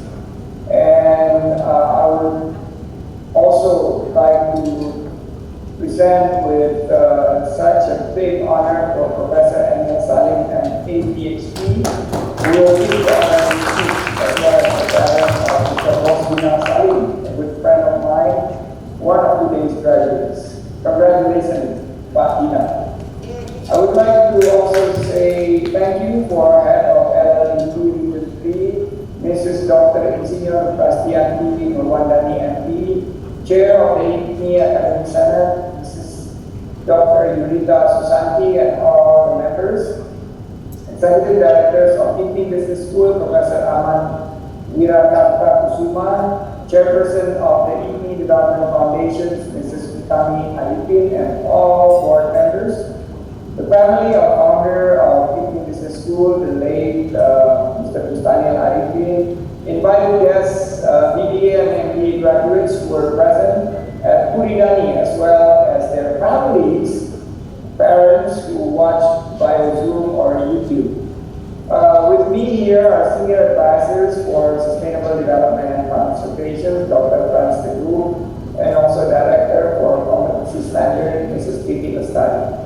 And I would also like to present with such a big honor for Professor Emil Salim and APHP, who will be the honor to speak, as well as the parents of Mr. Rosbina Salim, a good friend of mine, one of today's graduates. Congratulations, Pak Dina. I would like to also say thank you for Head of LLE 2 Mrs. Dr. Insinyur Prastianti Nurwandani MP, Chair of the IPMI Academic Senate, Mrs. Dr. Yulita Susanti, and all the members, Executive Directors of IPMI Business School, Professor Aman Wirakarta Kusuma, Chairperson of the IPMI Development Foundations, Mrs. Puridani, and all board members, the family of founder of IPMI Business School, the late Mr. Puridani, invited guests, BBA and MBA graduates who were present at Puridani, as well as their families, parents who watched via Zoom or YouTube. With me here are senior advisors for sustainable development and conservation, Dr. Franz de Groot, and also Director for Competency Standard, Mrs. Kiki Lestari.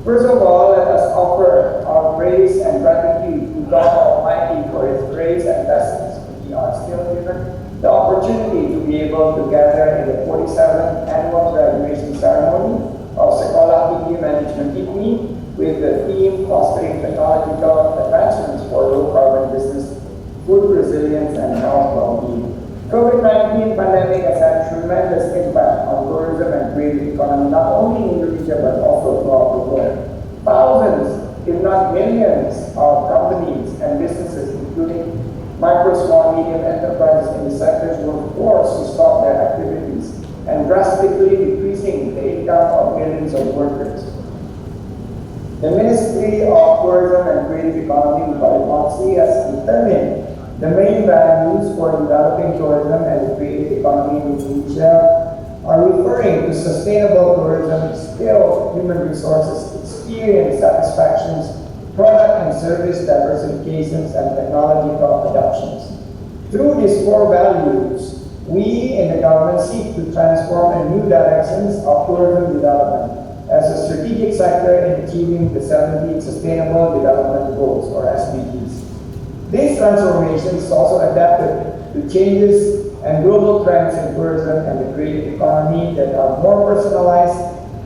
First of all, let us offer our praise and gratitude to God Almighty for His grace and blessings. We are still given the opportunity to be able to gather in the 47th annual graduation ceremony of Sekolah Tinggi Manajemen IPMI with the theme Fostering Technological Advancements for Low Carbon Business, Food Resilience, and Health Well-being. COVID-19 pandemic has had tremendous impact on tourism and creative economy, not only in Indonesia but also throughout the world. Thousands, if not millions, of companies and businesses, including micro, small, medium enterprises in the sectors, were forced to stop their activities and drastically decreasing the income of millions of workers. The Ministry of Tourism and Creative Economy, Kalibata, has determined the main values for developing tourism and the creative economy in Indonesia are referring to sustainable tourism, skilled human resources, experience satisfactions, product and service diversifications, and technological adoptions. Through these core values, we in the government seek to transform a new directions of tourism development as a strategic sector in achieving the 17 Sustainable Development Goals, or SDGs. This transformation is also adapted to changes and global trends in tourism and the creative economy that are more personalized,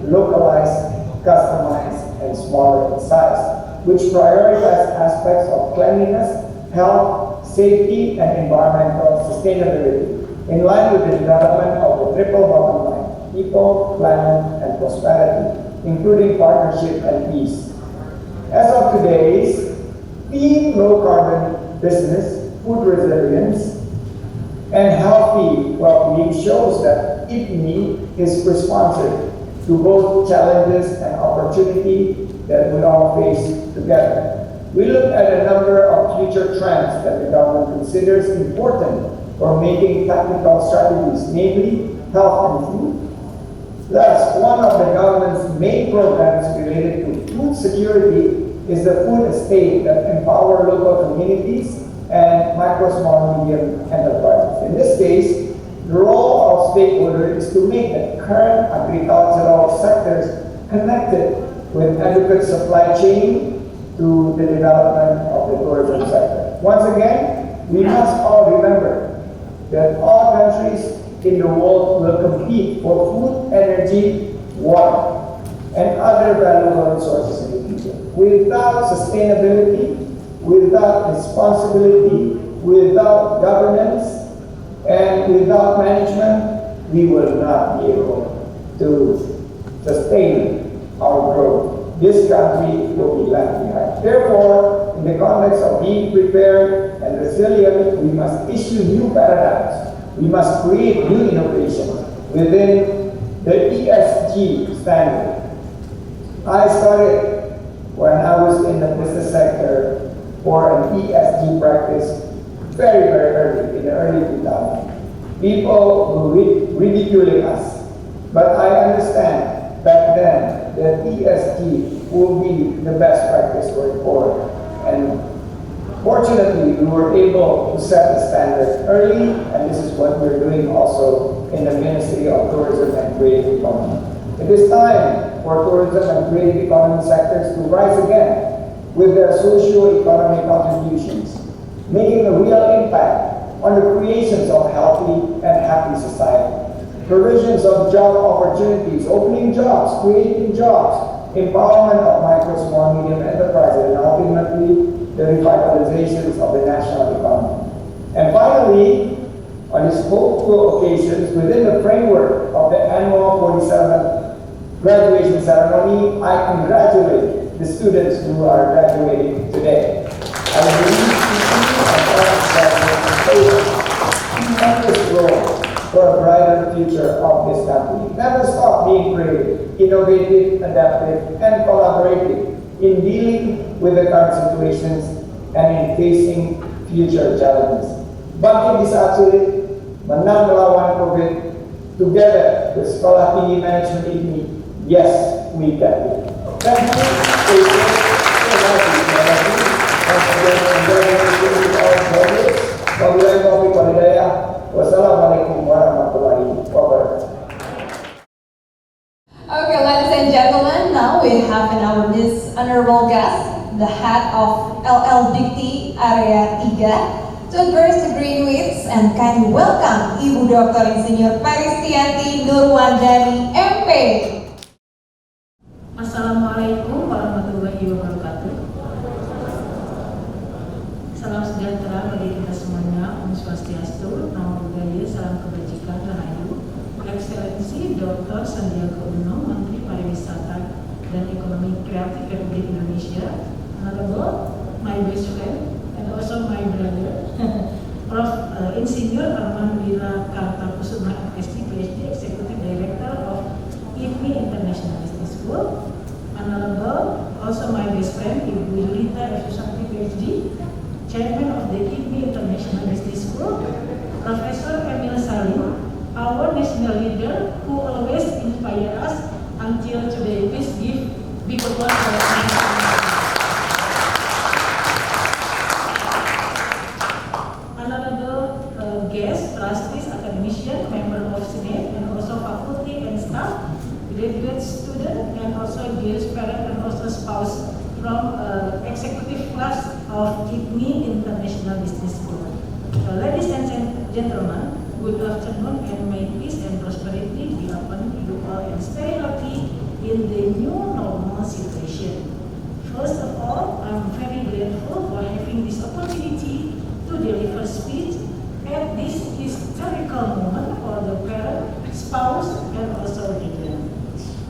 localized, customized, and smaller in size, which prioritize aspects of cleanliness, health, safety, and environmental sustainability, in line with the development of the triple bottom line: people, planet, and prosperity, including partnership and peace. As of today's theme, low carbon business, food resilience, and healthy well-being shows that IPMI is responsive to both challenges and opportunity that we all face together. We look at a number of future trends that the government considers important for making technical strategies, namely health and food. Thus, one of the government's main programs related to food security is the food estate that empower local communities and micro, small, medium enterprises. In this case, the role of stakeholders is to make the current agricultural sectors connected with adequate supply chain, to the development of the tourism sector. Once again, we must all remember that all countries in the world will compete for food, energy, water, and other valuable resources in the future. Without sustainability, without responsibility, without governance, and without management, we will not be able to sustain our growth. This country will be left behind. Therefore, in the context of being prepared and resilient, we must issue new paradigms. We must create new innovations within the ESG standard. I started when I was in the business sector for an ESG practice very early, in the early 2000s. People were ridiculing us, but I understand back then that ESG will be the best practice going forward. And fortunately, we were able to set the standard early, and this is what we're doing also in the Ministry of Tourism and Creative Economy. It is time for tourism and creative economy sectors to rise again with their socio-economic contributions, making a real impact on the creations of healthy and happy society. Provisions of job opportunities, opening jobs, creating jobs, empowerment of micro, small, medium enterprises, and ultimately the revitalizations of the national economy. And finally, on these hopeful occasions, within the framework of the annual 47th graduation ceremony, I congratulate the students who are graduating today. I believe tremendous role for a brighter future of this country. Never stop being creative, innovative, adaptive, and collaborative in dealing with the current situations and in facing future challenges. Bangkit di saat sulit, menang melawan COVID, together with Sekolah Tinggi Manajemen IPMI, yes, we can. Thank you. Wassalamualaikum warahmatullahi wabarakatuh. Okay, ladies and gentlemen, now we have in our this honorable guest, the head of LLDT Area 3, to address the graduates and kindly welcome Ibu Dr. Insinyur Peristianti Nurwandani, MP. Assalamualaikum warahmatullahi wabarakatuh. Salam sejahtera bagi kita semuanya. Om Swastiastu, Namo Buddhaya, salam kebajikan, rahayu. Excellency Dr. Sandiaga Uno, Menteri Pariwisata dan Ekonomi Kreatif Republik Indonesia, Honorable, my best friend, and also my brother, Prof. Insinyur Arman Wira Kartakusuma, SD, PhD, Executive Director of IPMI International Business School, Honorable, also my best friend, Ibu Yulita F. Susanti, PhD, Chairman of the IPMI International Business School, Professor Emil Salim, our national leader who always inspire us until today. Please give big applause for us. Honorable guests, trustees, academicians, member of Senate, and also faculty and staff, graduate student, and also dearest parent and also spouse from executive class of IPMI International Business School. Ladies and gentlemen, good afternoon, and may peace and prosperity be upon you all and stay healthy in the new normal situation. First of all, I'm very grateful for having this opportunity to deliver speech at this historical moment for the parent, spouse, and also guardian.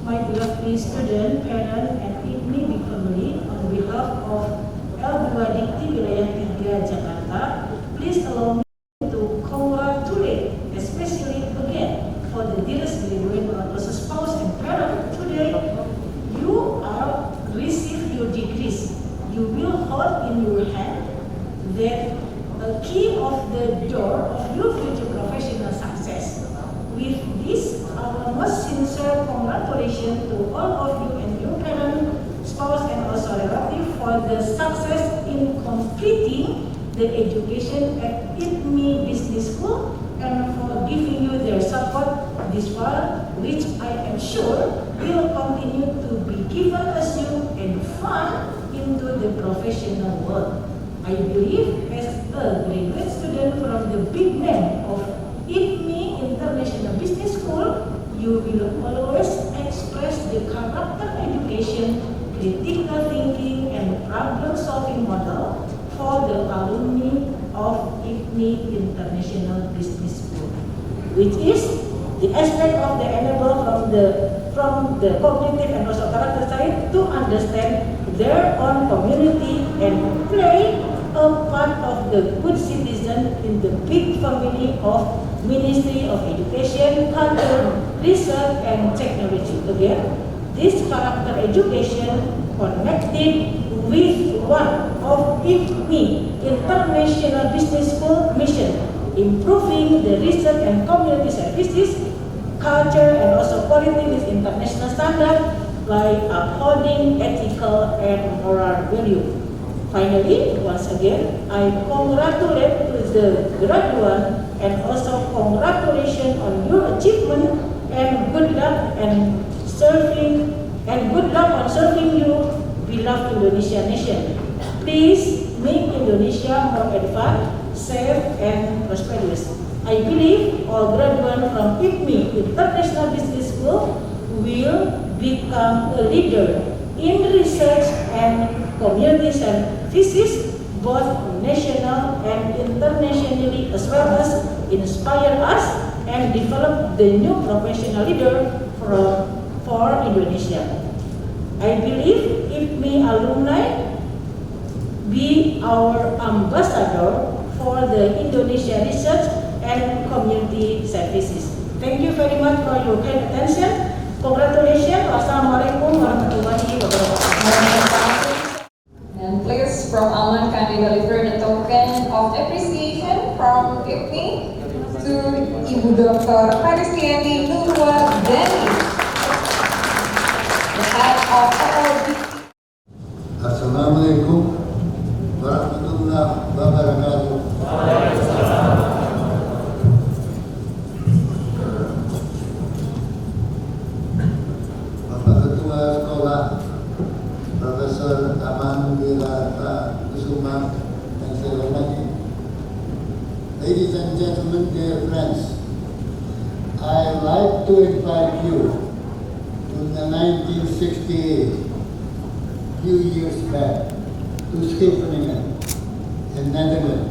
My beloved student, parent, and IPMI big family, on behalf of LDT Wilayah 3 Jakarta, please allow me to congratulate, especially again, for the dearest graduate, also spouse and parent. Today, you are receive your degrees. You will hold in your hand that a key of the door of your future professional success. With this, our most sincere congratulations to all of you and your parent, spouse, and also relative for the success in completing the education at IPMI Business School and for giving you their support this far, which I am sure will continue to be given as you and fun in into the professional world. I believe as a graduate student from the big name of IPMI International Business School, you will always express the character education, critical thinking, and problem-solving model for the alumni of IPMI International Business School, which is the aspect of the enable from the cognitive and also character side to understand their own community and play a part of the good citizen in the big family of Ministry of Education, Culture, Research and Technology. Again, this character education connected with one of IPMI International Business School mission, improving the research and community services, culture and also quality with international standards, like upholding ethical and moral value. Finally, once again, I congratulate to the graduate and also congratulations on your achievement and good luck on serving your beloved Indonesia nation. Please make Indonesia more advanced, safe and prosperous. I believe all graduates from IPMI International Business School will become a leader in research and community services, both national and internationally, as well as inspire us and develop the new professional leader for Indonesia. I believe IPMI alumni be our ambassador for the Indonesia research and community services. Thank you very much for your kind attention. Congratulations. Wassalamualaikum warahmatullahi wabarakatuh. And please, from Aman, can we deliver the token of appreciation from IPMI to Ibu Dr. Puridani the head of FLB. Assalamualaikum warahmatullahi wabarakatuh. Bapak Ketua Sekolah Profesor Aman Wirata Kusuma yang saya hormati, ladies and gentlemen, dear friends, I like to invite you to the 1968, few years back, to Scheveningen in Netherlands,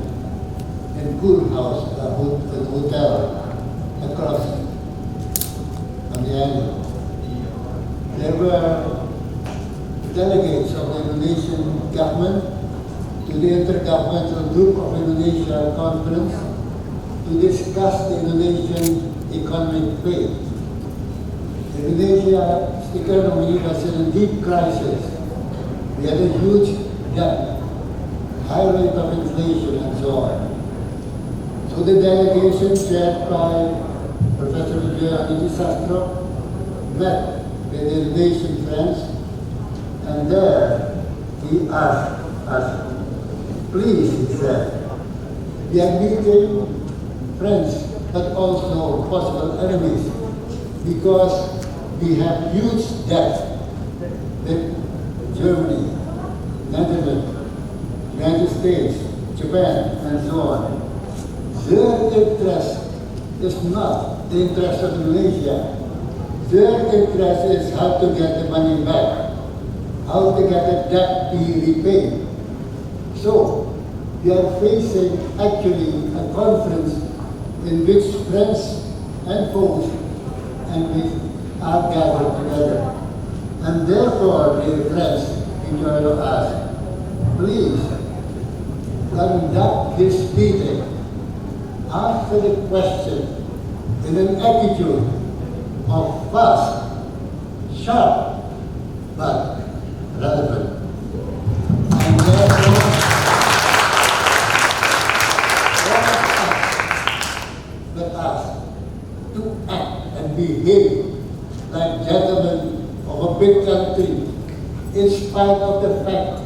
in Kurhaus, a hotel across on the island. There were delegates of the Indonesian government to the Intergovernmental Group of Indonesia Conference to discuss the Indonesian economic fate. Indonesia's economy was in a deep crisis. We had a huge debt, high rate of inflation and so on. So the delegation chaired by Professor Puridani met with the Indonesian friends, and there he asked us, please, he said, we are meeting friends but also possible enemies because we have huge debt with Germany, Netherlands, United States, Japan, and so on. Their interest is not the interest of Indonesia. Their interest is how to get the money back, how to get the debt be repaid. So, we are facing actually a conference in which friends and foes and we are gathered together. And therefore, dear friends, we join to ask, please conduct this meeting, answer the question in an attitude of fast, sharp, but relevant. And therefore, let us to act and behave like gentlemen of a big country, in spite of the fact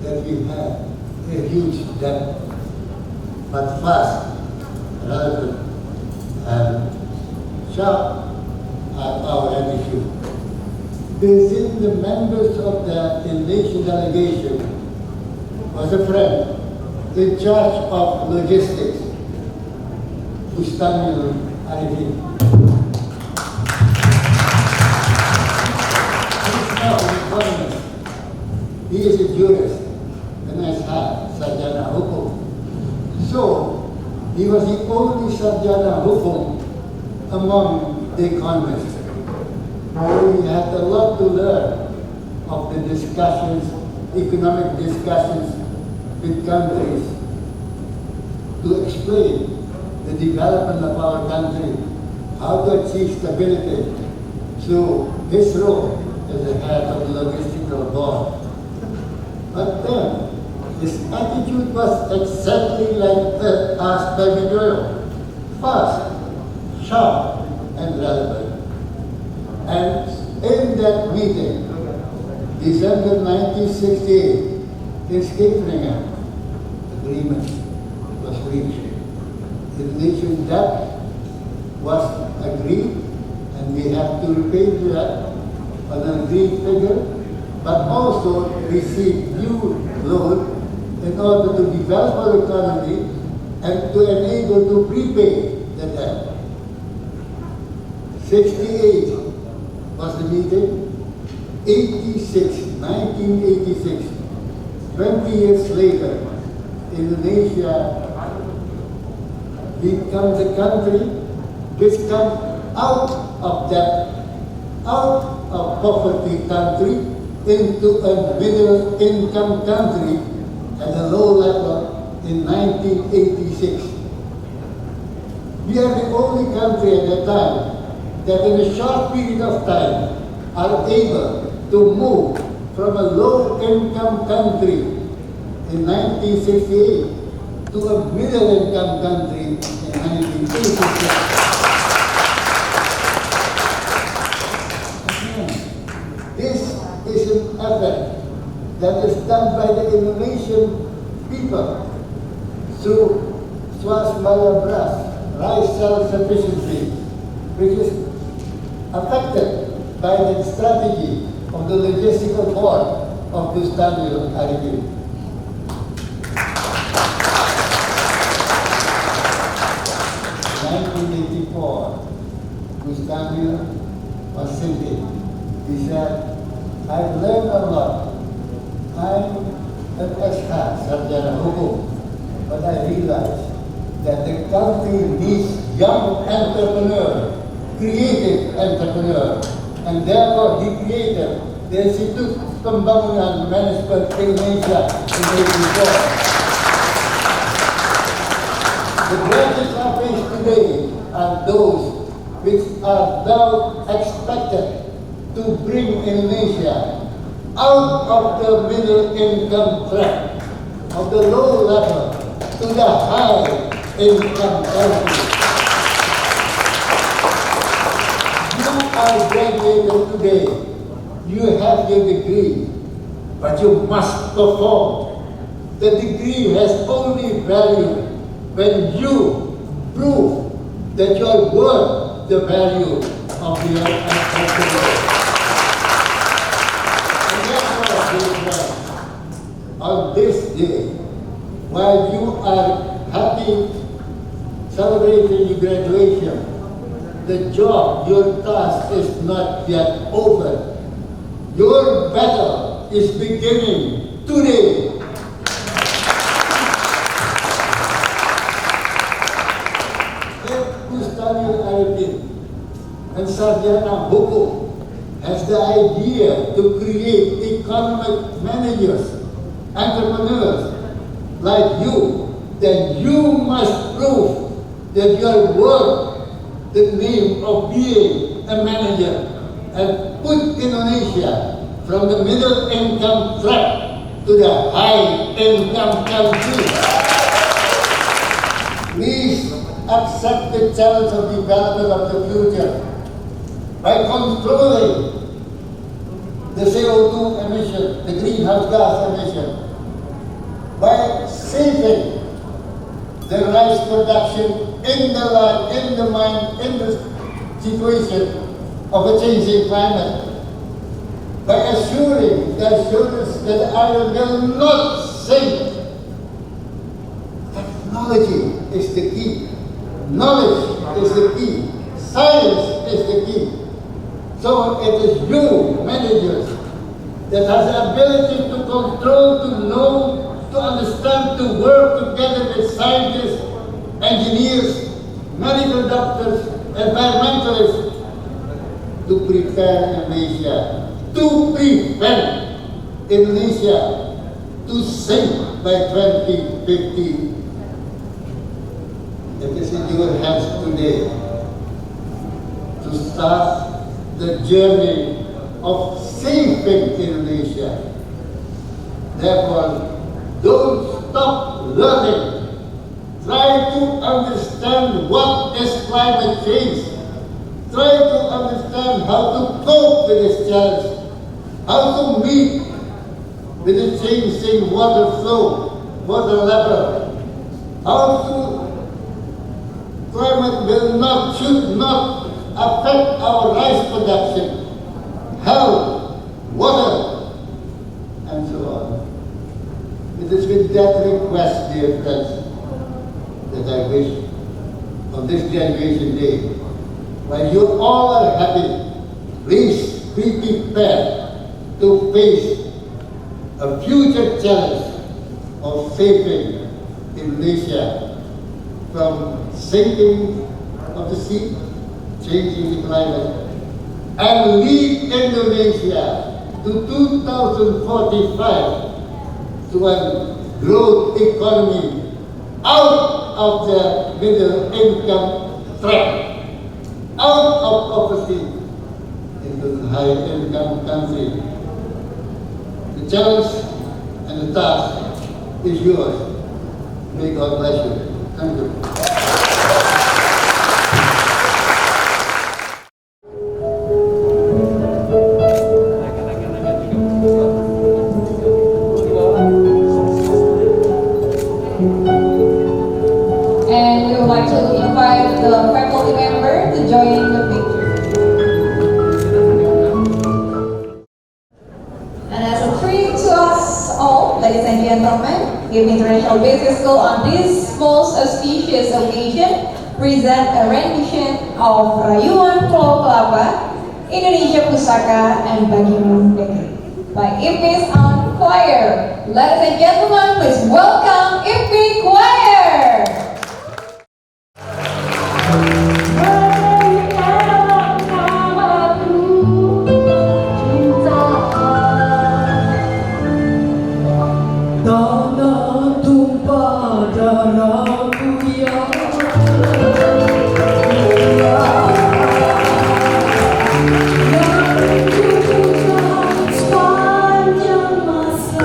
that we have a huge debt, but fast, relevant, and sharp at our attitude. within the members of the Indonesian delegation was a friend in charge of logistics, Puridani. He's now an economist. He is a jurist and has had Sarjana Hukum. So, he was the only Sarjana Hukum among the economists. We had a lot to learn of the discussions, economic discussions with countries to explain the development of our country, how to achieve stability through his role as the head of the logistical board. But then, his attitude was exactly like that asked by Miguel: fast, sharp, and relevant. And in that meeting, December 1968, in Scheveningen, agreement was reached. The Indonesian debt was agreed, and we have to repay that on an agreed figure, but also receive new loan in order to develop our economy and to enable to prepay the debt. 68 was the meeting. 1986, 20 years later, Indonesia becomes a country which comes out of debt, out of poverty country, into a middle income country at a low level in 1986. We are the only country at that time that in a short period of time are able to move from a low-income country in 1968 to a middle-income country in 1986. This is an effort that is done by the Indonesian people through swasembada beras, rice self-sufficiency, which is affected by the strategy of the logistical board of Puridani. 1984, Puridani was thinking. He said, I've learned a lot. I'm an expert, Sarjana Hukum, but I realized that the country needs young entrepreneurs, creative entrepreneurs, and therefore he created the Institute Pembangunan Management Indonesia in 1984. The branches of which today are those which are now expected to bring Indonesia out of the middle income trap, of the low level to the high income country. You are graduated today, you have your degree, but you must perform. The degree has only value when you prove that you are worth the value of your activity. On this day, while you are happy celebrating your graduation, the job, your task is not yet over. Your battle is beginning today. Puridani and Sarjana Hukum has the idea to create economic managers, entrepreneurs like you, then you must prove that you are worth the name of being a manager and put Indonesia from the middle income trap to the high income country. Please accept the challenge of development of the future by controlling the CO2 emission, the greenhouse gas emission, by saving the rice production in the land, in the mine, in the situation of a changing climate, by assuring the assurance that the island will not sink. Technology is the key. Knowledge is the key. Science is the key. So it is you, managers, that has the ability to control, to know, to understand, to work together with scientists, engineers, medical doctors, environmentalists, to prepare Indonesia, to prevent Indonesia to sink by 2050. It is in your hands today to start the journey of saving Indonesia. Therefore, don't stop learning. Try to understand what is climate change. Try to understand how to cope with this challenge, how to meet with the changing water flow, water level, how to climate will not, should not affect our rice production, health, water, and so on. It is with that request, dear friends, that I wish on this Generation Day, while you all are happy, please be prepared to face a future challenge of saving Indonesia from sinking of the sea, changing the climate, and lead Indonesia to 2045 to a growth economy out of the middle income trap, out of poverty into the high income country. The challenge and the task is yours. May God bless you. Thank you. And we would like to invite the faculty member to join the picture. And as a treat to us all, ladies and gentlemen, IPMI International Business School on this most auspicious occasion present a rendition of Rayuan Pulau Kelapa, Indonesia Pusaka and Bagimun Negeri by IPMI's own choir. Ladies and gentlemen, please welcome IPMI Choir! Tanah tumpah darahku yang sepanjang masa.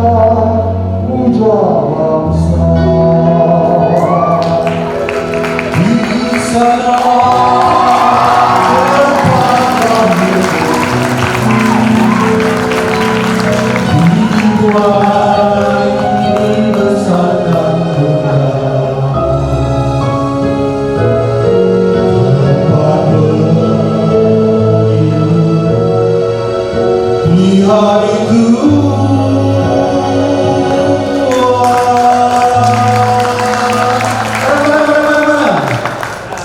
muda bangsa. Di sana tempat kami dibuai besar dan rendah. Tempat berlindung di hari tua.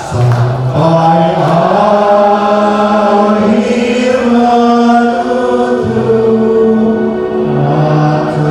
Sampai akhir menutup mata.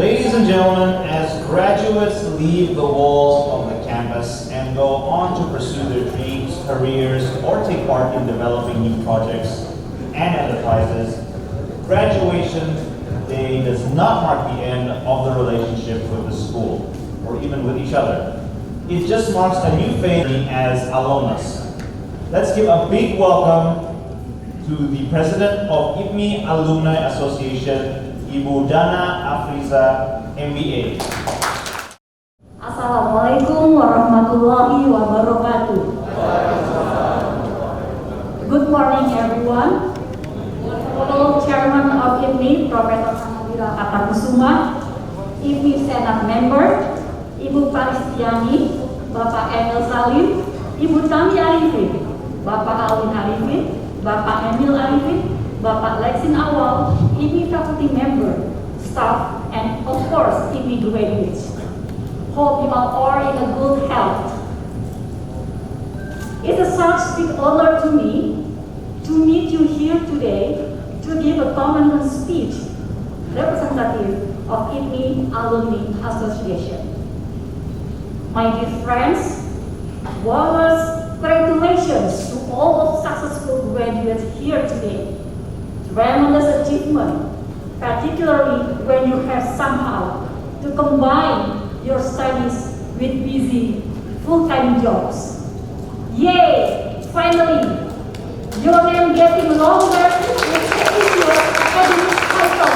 Ladies and gentlemen, as graduates leave the walls of the campus and go on to pursue their dreams, careers, or take part in developing new projects and enterprises, graduation day does not mark the end of the relationship with the school, or even with each other. It just marks a new phase as alumnus. Let's give a big welcome to the President of IPMI Alumni Association, Ibu Dana Afriza, MBA. Assalamualaikum warahmatullahi wabarakatuh. Good morning, everyone. Co-Chairman of IPMI, Profesor Sandiaga Salahuddin, IPMI Senate Member, Ibu Puridani, Bapak Emil Salim, Ibu Tami Arifin, Bapak Alwin Arifin, Bapak Emil Arifin, Bapak Lexin Awal, IPMI Faculty Member, staff, and of course, IPMI graduates. Hope you all are in a good health. It is such big honor to me to meet you here today to give a commencement speech representative of IPMI Alumni Association. My dear friends, warmest congratulations to all of successful graduates here today. Tremendous achievement, particularly when you have somehow to combine your studies with busy full-time jobs. Yay! Finally, your name getting longer with your academic title,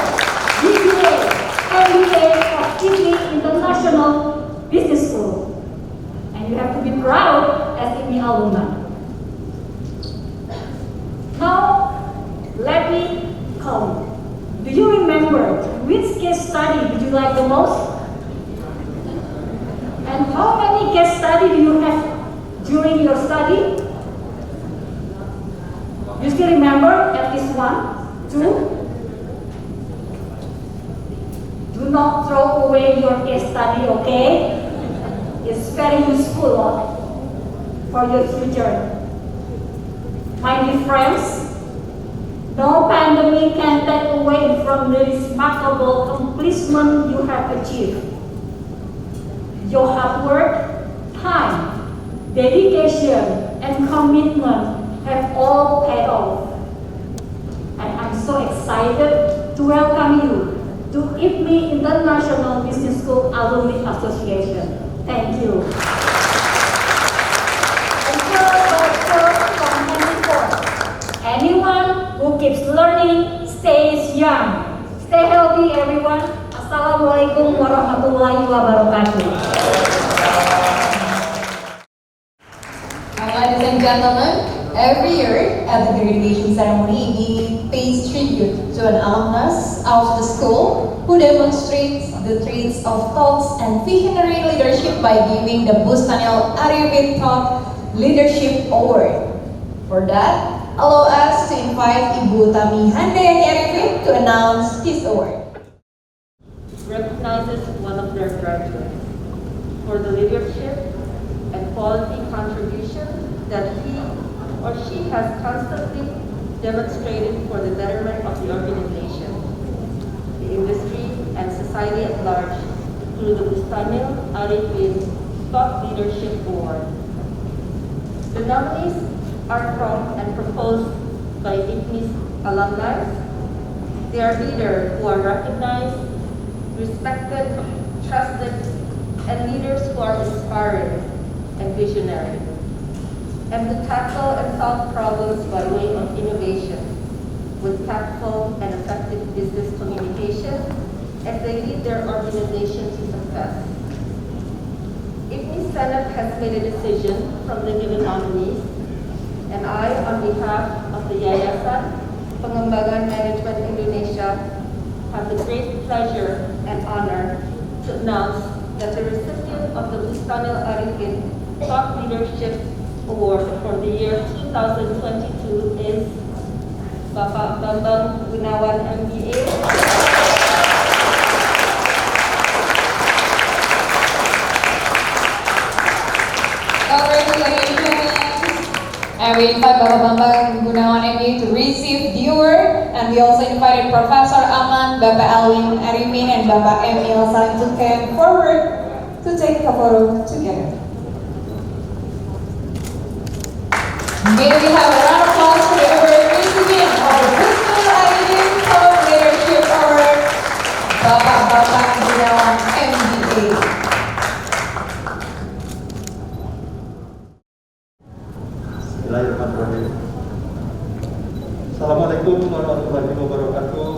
BBA, MBA of IPMI International Business School. And you have to be proud as IPMI alumni. Now, let me call you. Do you remember which case study did you like the most? And how many case study do you have during your study? You still remember at least 1, 2? Do not throw away your case study, okay? It's very useful for your future. My dear friends, no pandemic can take away from the remarkable accomplishment you have achieved. Your hard work, time, dedication, and commitment have all paid off. And I'm so excited to welcome you to IPMI International Business School Alumni Association. Thank you. And anyone who keeps learning stays young. Stay healthy, everyone. Assalamualaikum warahmatullahi wabarakatuh. Ladies and gentlemen, every year at the graduation ceremony, we pays tribute to an alumnus of the school who demonstrates the traits of thoughts and visionary leadership by giving the Bustanil Arifin Thought Leadership Award. For that, allow us to invite Ibu Tami Handayani Arifin to announce this award. Recognizes one of their graduates for the leadership and quality contribution that he or she has constantly demonstrated for the betterment of the organization, the industry, and society at large through the Bustanil Arifin Thought Leadership Award. The nominees are from and proposed by IPMI's alumni. They are leaders who are recognized, respected, trusted, and leaders who are inspiring and visionary, and to tackle and solve problems by way of innovation with tactful and effective business communication as they lead their organization to success. IPMI Senate has made a decision from the given nominees, and I, on behalf of the Yayasan Pengembangan Management Indonesia, have the great pleasure and honor to announce that the recipient of the Bustanil Arifin Thought Leadership Award for the year 2022 is Bapak Bambang Gunawan MBA. And we invite Bapak Bambang Gunawan MBA to receive the award, and we also invited Professor Aman, Bapak Alwin Arifin, and Bapak Emil Salim to come forward to take a photo together. May we have a round of applause for the award recipient of the Bustanil Arifin Thought Leadership Award, Bapak Bambang Gunawan MBA. Bismillahirrahmanirrahim. Assalamualaikum warahmatullahi wabarakatuh.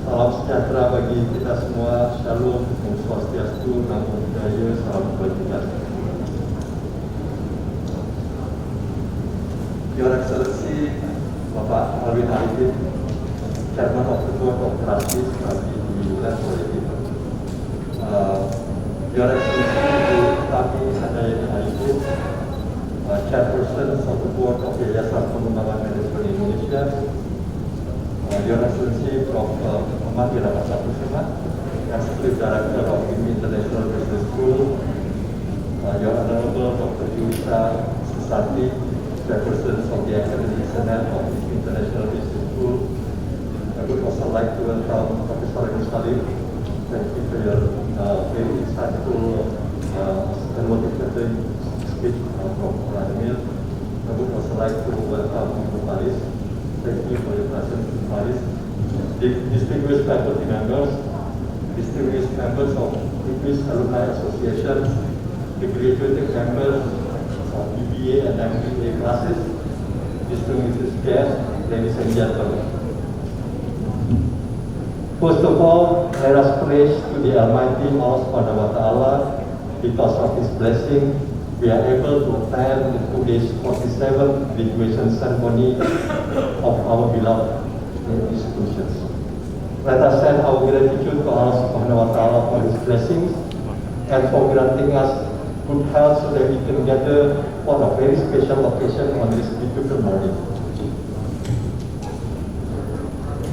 Salam sejahtera bagi kita semua. Shalom, Om Swastiastu, Namo Buddhaya, Salam Kebajikan. Your Excellency, Bapak Alwin Arifin, Chairman of the Board of Trustees di Land Politik. Your Excellency kami Sandiaga Arifin, Chairperson of the Board of Yayasan Pengembangan Manajemen Indonesia. Your Excellency Prof. Ahmad Irama Kusuma, Executive Director of IPMI International Business School. Your Honorable Dr. Yulisa Susanti, Chairperson of the Academic Senate of IPMI International Business School. I would also like to welcome Professor Salim. Thank you for your very insightful and motivating speech from Vladimir. I would also like to welcome Ibu Paris. Thank you for your presence in Paris. Distinguished faculty members, distinguished members of IPMI's Alumni Association, the graduating members of BBA and MBA classes, distinguished guests, ladies and gentlemen. First of all, let us praise to the Almighty Allah Subhanahu wa Ta'ala. Because of His blessing, we are able to attend today's 47th graduation ceremony of our beloved institutions. Let us send our gratitude to Allah Subhanahu wa Ta'ala for His blessings and for granting us good health so that we can gather for a very special occasion on this beautiful morning.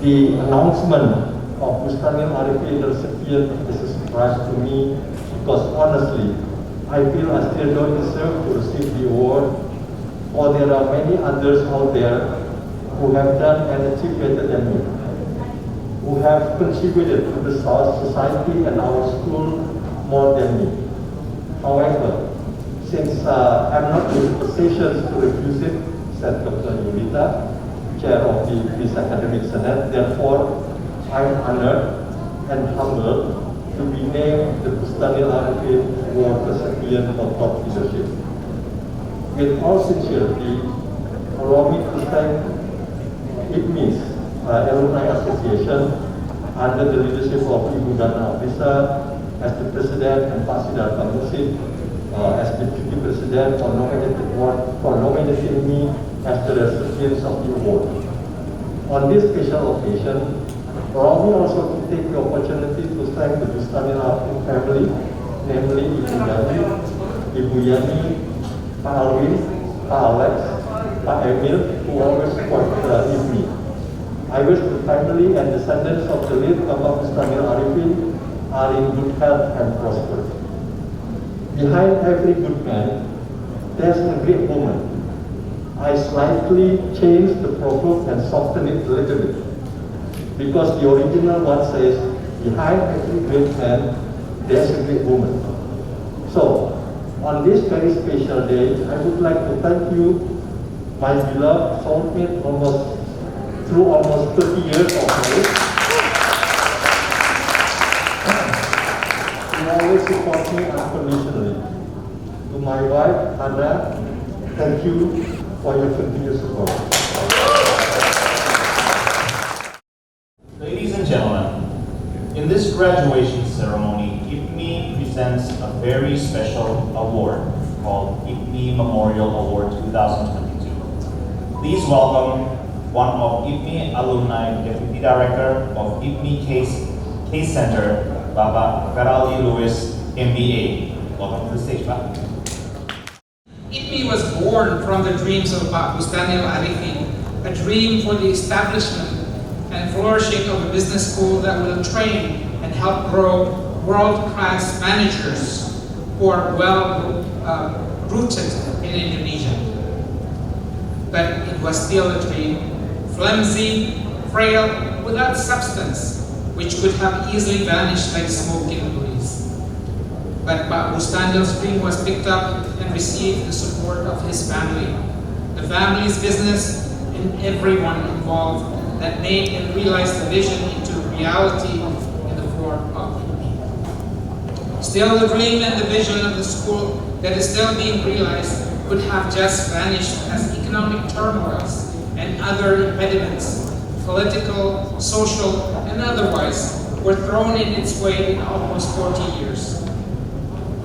The announcement of Bustanil Arifin recipient is a surprise to me because honestly, I feel I still don't deserve to receive the award, or there are many others out there who have done and achieved better than me, who have contributed to the society and our school more than me. However, since I'm not in position to refuse it, said Dr. Yulita, Chair of the Peace Academic Senate, therefore, I'm honored and humbled to be named the Bustanil Arifin Award recipient for top leadership. With all sincerity, allow me to thank IPMI's Alumni Association under the leadership of Ibu Dana Afisa as the President and Pak Siddhartha Musid as Deputy President for nominating me as the recipient of the award. On this special occasion, allow me also to take the opportunity to thank the Bustanil Arifin family, namely Ibu Dani, Ibu Yani, Pak Alwin, Pak Alex, Pak Emil, who always support IPMI. I wish the family and descendants of the late Bapak Bustanil Arifin are in good health and prosper. Behind every good man, there's a great woman. I slightly changed the proverb and softened it a little bit, because the original one says, behind every great man, there's a great woman. So, on this very special day, I would like to thank you, my beloved soulmate, through almost 30 years of life. You always support me unconditionally. To my wife, Hannah, thank you for your continued support. Ladies and gentlemen, in this graduation ceremony, IPMI presents a very special award called IPMI Memorial Award 2022. Please welcome one of IPMI alumni, Deputy Director of IPMI Case Center, Bapak Ferali Lewis, MBA. Welcome to the stage, Pak. IPMI was born from the dreams of Pak Bustanil Arifin, a dream for the establishment and flourishing of a business school that will train and help grow world-class managers who are well rooted in Indonesia. But it was still a dream, flimsy, frail, without substance, which could have easily vanished like smoke in a breeze. But Pak Bustanil's dream was picked up and received the support of his family, the family's business, and everyone involved that made and realized the vision into reality in the form of IPMI. Still, the dream and the vision of the school that is still being realized could have just vanished as economic turmoils and other impediments, political, social, and otherwise, were thrown in its way in almost 40 years.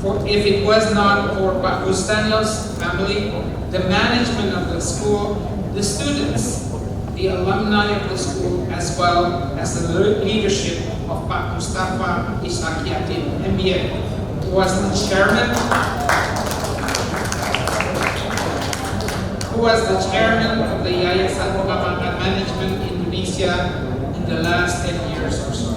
For if it was not for Pak Bustanil's family, the management of the school, the students, the alumni of the school, as well as the leadership of Pak Mustafa Ishak Yatim, MBA, who was the chairman of the Yayasan Pengembangan Management Indonesia in the last 10 years or so.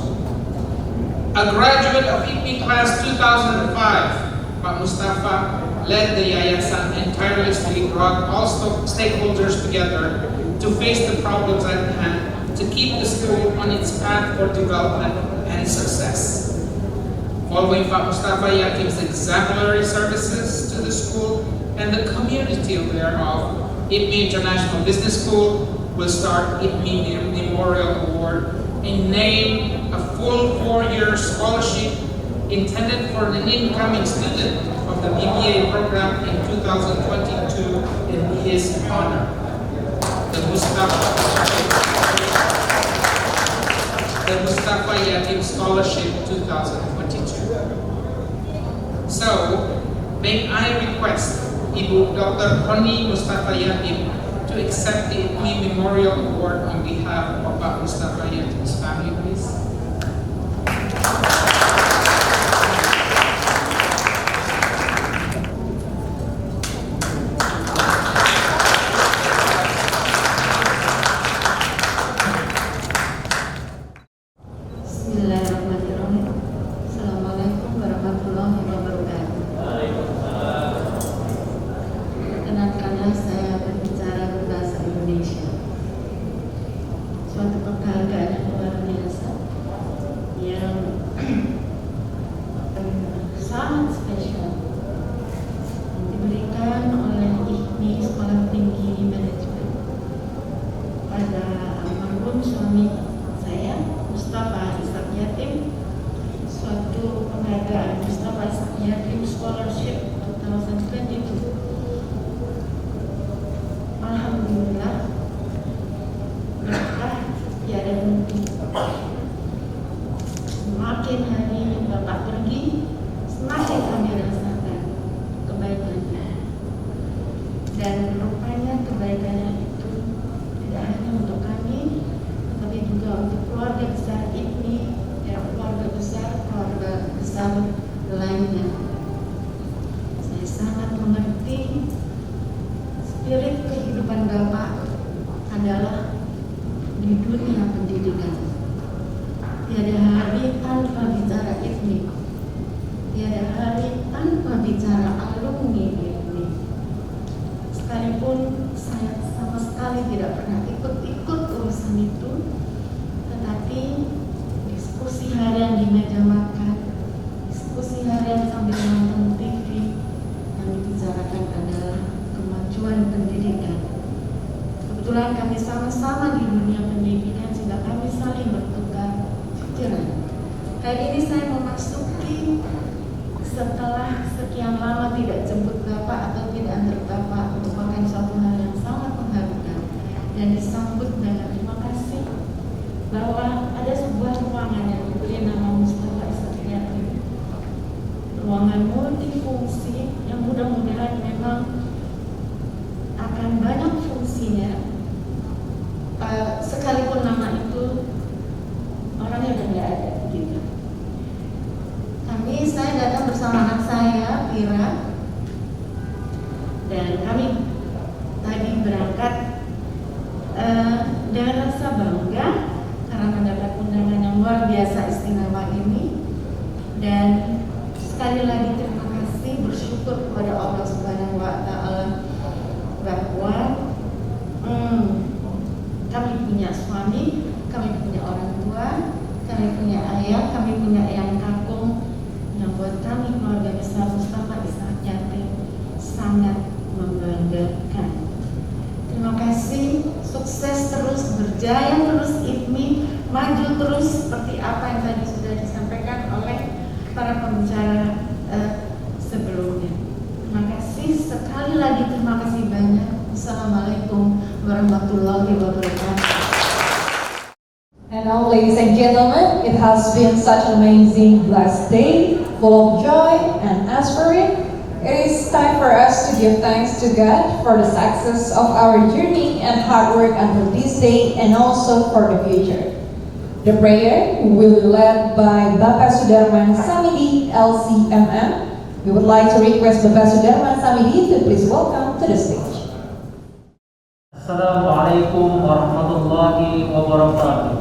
A graduate of IPMI class 2005, Pak Mustafa led the Yayasan and tirelessly brought all stakeholders together to face the problems at hand to keep the school on its path for development and success. Following Pak Mustafa Yatim's exemplary services to the school and the community thereof, IPMI International Business School will start IPMI Memorial Award and name a full 4-year scholarship intended for an incoming student of the BBA program in 2022 in his honor. The Mustafa Yatim Scholarship 2022. So, may I request Ibu Dr. Koni Mustafa Yatim to accept the IPMI Memorial Award on behalf of Pak Mustafa Yatim's family, please. Bismillahirrahmanirrahim. Assalamualaikum warahmatullahi wabarakatuh. Perkenankanlah saya berbicara berbahasa Indonesia. Suatu kebanggaan yang luar biasa yang sangat spesial yang diberikan oleh IPMI Sekolah Tinggi Manajemen pada almarhum suami saya, Mustafa Ishak Yatim. Suatu penghargaan Mustafa Ishak Yatim Scholarship 2022. Alhamdulillah, berkah tiada henti. Semakin hari Bapak pergi, semakin kami rasakan kebaikannya. Dan rupanya kebaikannya itu tidak hanya untuk kami, tetapi juga untuk keluarga besar ini, keluarga besar lainnya. Saya sangat mengerti spirit kehidupan Bapak adalah di dunia pendidikan. Tiada hari tanpa bicara IPMI, tiada hari tanpa bicara alumni IPMI. Sekalipun saya sama sekali tidak pernah ikut urusan itu, tetapi diskusi harian di meja makan, diskusi harian sambil nonton TV, yang dibicarakan adalah kemajuan pendidikan. Kebetulan kami sama-sama di dunia pendidikan sehingga kami saling bertukar pikiran. Kali ini saya memasuki setelah sekian lama tidak jemput Bapak atau tidak antar Bapak, merupakan suatu hal yang sangat mengharukan dan disambut dengan terima kasih bahwa ada sebuah ruangan yang diberi nama Mustafa Ishak Yatim. Ruangan multifungsi yang mudah-mudahan memang akan banyak fungsinya. Sekalipun nama itu orangnya udah nggak ada gitu. Saya datang bersama anak saya, Pira, dan kami tadi berangkat dengan rasa bangga karena mendapat undangan yang luar biasa istimewa ini. Dan sekali lagi terima kasih, bersyukur kepada Allah Subhanahu wa Ta'ala bahwa kami punya suami, kami punya orang tua, kami punya ayah, kami punya eyang kakung yang buat kami keluarga besar Mustafa Ishak Yatim sangat membanggakan. Terima kasih, sukses terus, berjaya terus IPMI, maju terus seperti apa yang tadi sudah disampaikan oleh para pembicara sebelumnya. Terima kasih sekali lagi, terima kasih banyak. Assalamualaikum warahmatullahi wabarakatuh. And now, ladies and gentlemen, it has been such an amazing, blessed day, full of joy and aspiration. It is time for us to give thanks to God for the success of our journey and hard work until this day and also for the future. The prayer will be led by Bapak Sudarman Samidi, LCMM. We would like to request Bapak Sudarman Samidi to please welcome to the stage. Assalamualaikum warahmatullahi wabarakatuh.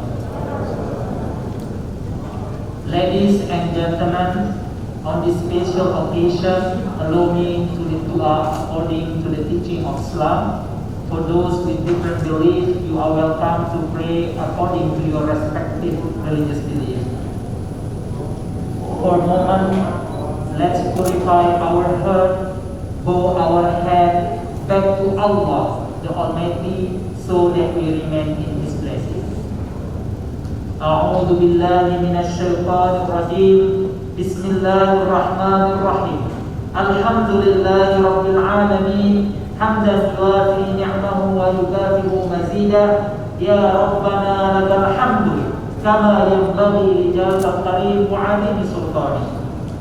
Ladies and gentlemen, on this special occasion, allow me to lead dua according to the teaching of Islam. For those with different beliefs, you are welcome to pray according to your respective religious belief. For a moment, let's purify our heart, bow our head back to Allah, the Almighty, so that we remain in His blessing. A'udhu billahi minash shaitanir rajim. Bismillahirrahmanirrahim. Alhamdulillahi rabbil alamin. Hamdan yuafi ni'mahu wa yukafi'u mazida. Ya Rabbana lakal hamdu kama yanbaghi li jalal karim wa 'azimi sultani.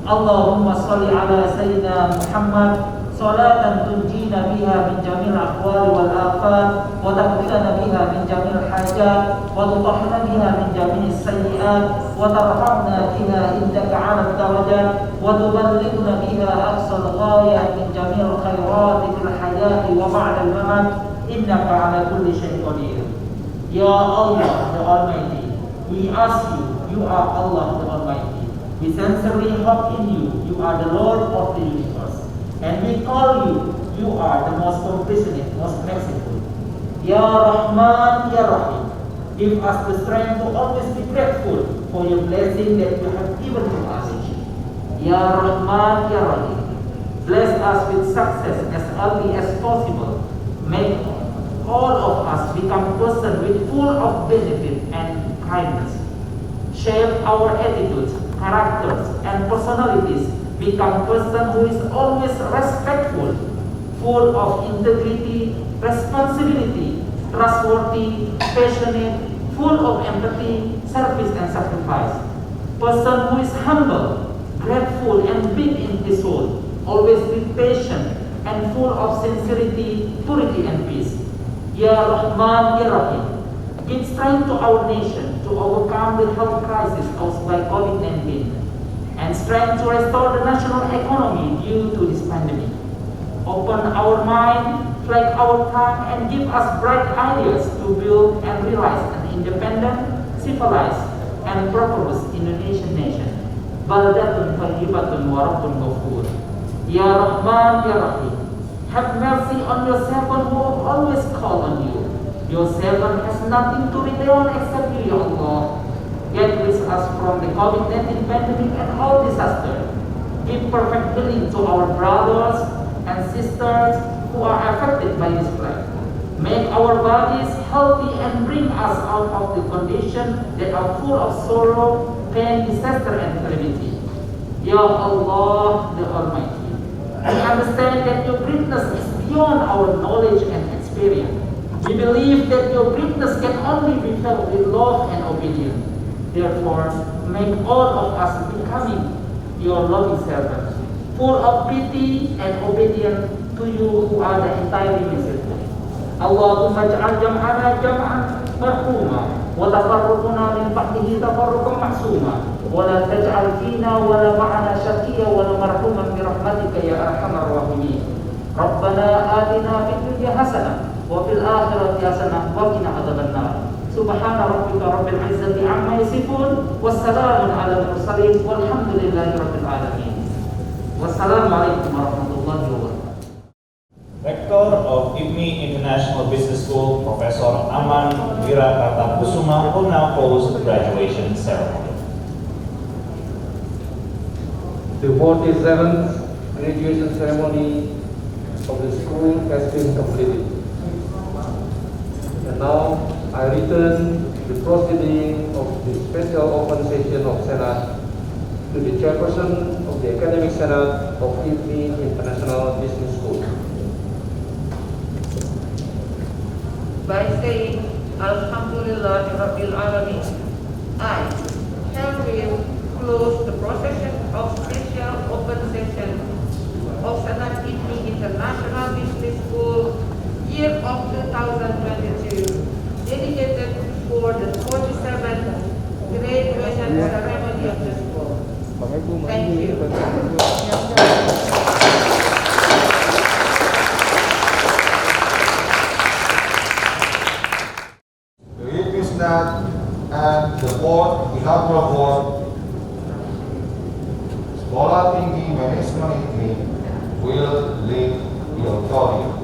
Allahumma salli ala sayyidina Muhammad salatan tunjina biha min jamil aqwali wal afat wa taqdirana biha min jamil hajat wa tutahhina biha min jamil sayyiat wa tarhamna biha indaka 'ala darajat wa tuballighuna biha aqsal ghayat min jamil khairat fil hayati wa ba'da al mamat innaka 'ala kulli shay'in qadir. Ya Allah the Almighty, we ask you are Allah the Almighty. We sincerely hope in you are the Lord of the universe. And we call you are the most compassionate, most merciful. Ya Rahman, Ya Rahim, give us the strength to always be grateful for your blessing that you have given to us. Ya Rahman, Ya Rahim, bless us with success as early as possible. Make all of us become persons with full of benefit and kindness. Shape our attitudes, characters, and personalities. Become a person who is always respectful, full of integrity, responsibility, trustworthy, passionate, full of empathy, service and sacrifice. Person who is humble, grateful and big in his soul, always be patient and full of sincerity, purity and peace. Ya Rahman, Ya Rahim, give strength to our nation to overcome the health crisis caused by COVID-19. And strength to restore the national economy due to this pandemic. Open our mind, flag our tongue, and give us bright ideas to build and realize an independent, civilized, and prosperous Indonesian nation. Baldatun tayyibatun wa rabbun ghafur. Ya Rahman, Ya Rahim, have mercy on your servant who always call on you. Your servant has nothing to rely on except you, Ya Allah. Get rid us from the COVID-19 pandemic and all disaster. Give perfect healing to our brothers and sisters who are affected by this plague. Make our bodies healthy and bring us out of the conditions that are full of sorrow, pain, disaster, and calamity. Ya Allah, the Almighty, we understand that your greatness is beyond our knowledge and experience. We believe that your greatness can only be felt with love and obedience. Therefore, make all of us becoming your loving servants, full of pity and obedient to you who are the entirely merciful. Allahumma ja'al jam'ana jam'an marhuma wa tafarruquna min ba'dihi tafarruqan ma'suma wa la taj'al fina wa la ma'ana shaqiyya wa la marhuman bi rahmatika ya arhamar rahimin. Rabbana atina fid dunya hasanah wa fil akhirati hasanah wa qina adzabannar. Subhana rabbika rabbil izzati amma yasifun wassalamun ala mursalin walhamdulillahi rabbil alamin. Wassalamualaikum warahmatullahi wabarakatuh. Rector of IPMI International Business School, Professor Aman Wirakartakusuma, will now host the graduation ceremony. The 47th graduation ceremony of the school has been completed. And now I return the proceeding of the special open session of Senate to the Chairperson of the Academic Senate of IPMI International Business School. By saying, Alhamdulillah Rabbil Alamin, I herewith close the procession of special open session of and for the remedy of the school. Thank you. The IPMI and the board, inaugural board, Sekolah Tinggi Manajemen IPMI will lead the auditorium.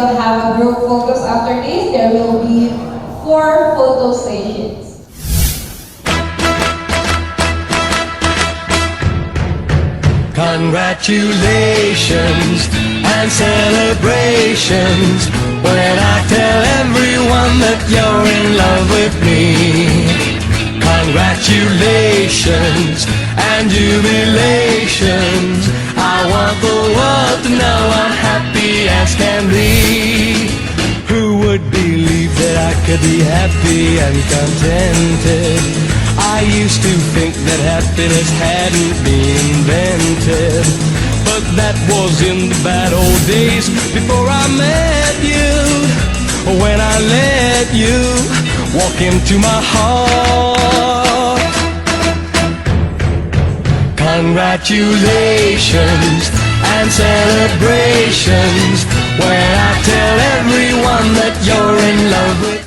will have a group photos after this. There will be 4 photo sessions. Congratulations and celebrations when I tell everyone that you're in love with me. Congratulations and jubilations. I want the world to know I'm happy as can be. Who would believe that I could be happy and contented? I used to think that happiness hadn't been invented, but that was in the bad old days before I met you. When I let you walk into my heart. Congratulations and celebrations when I tell everyone that you're in love with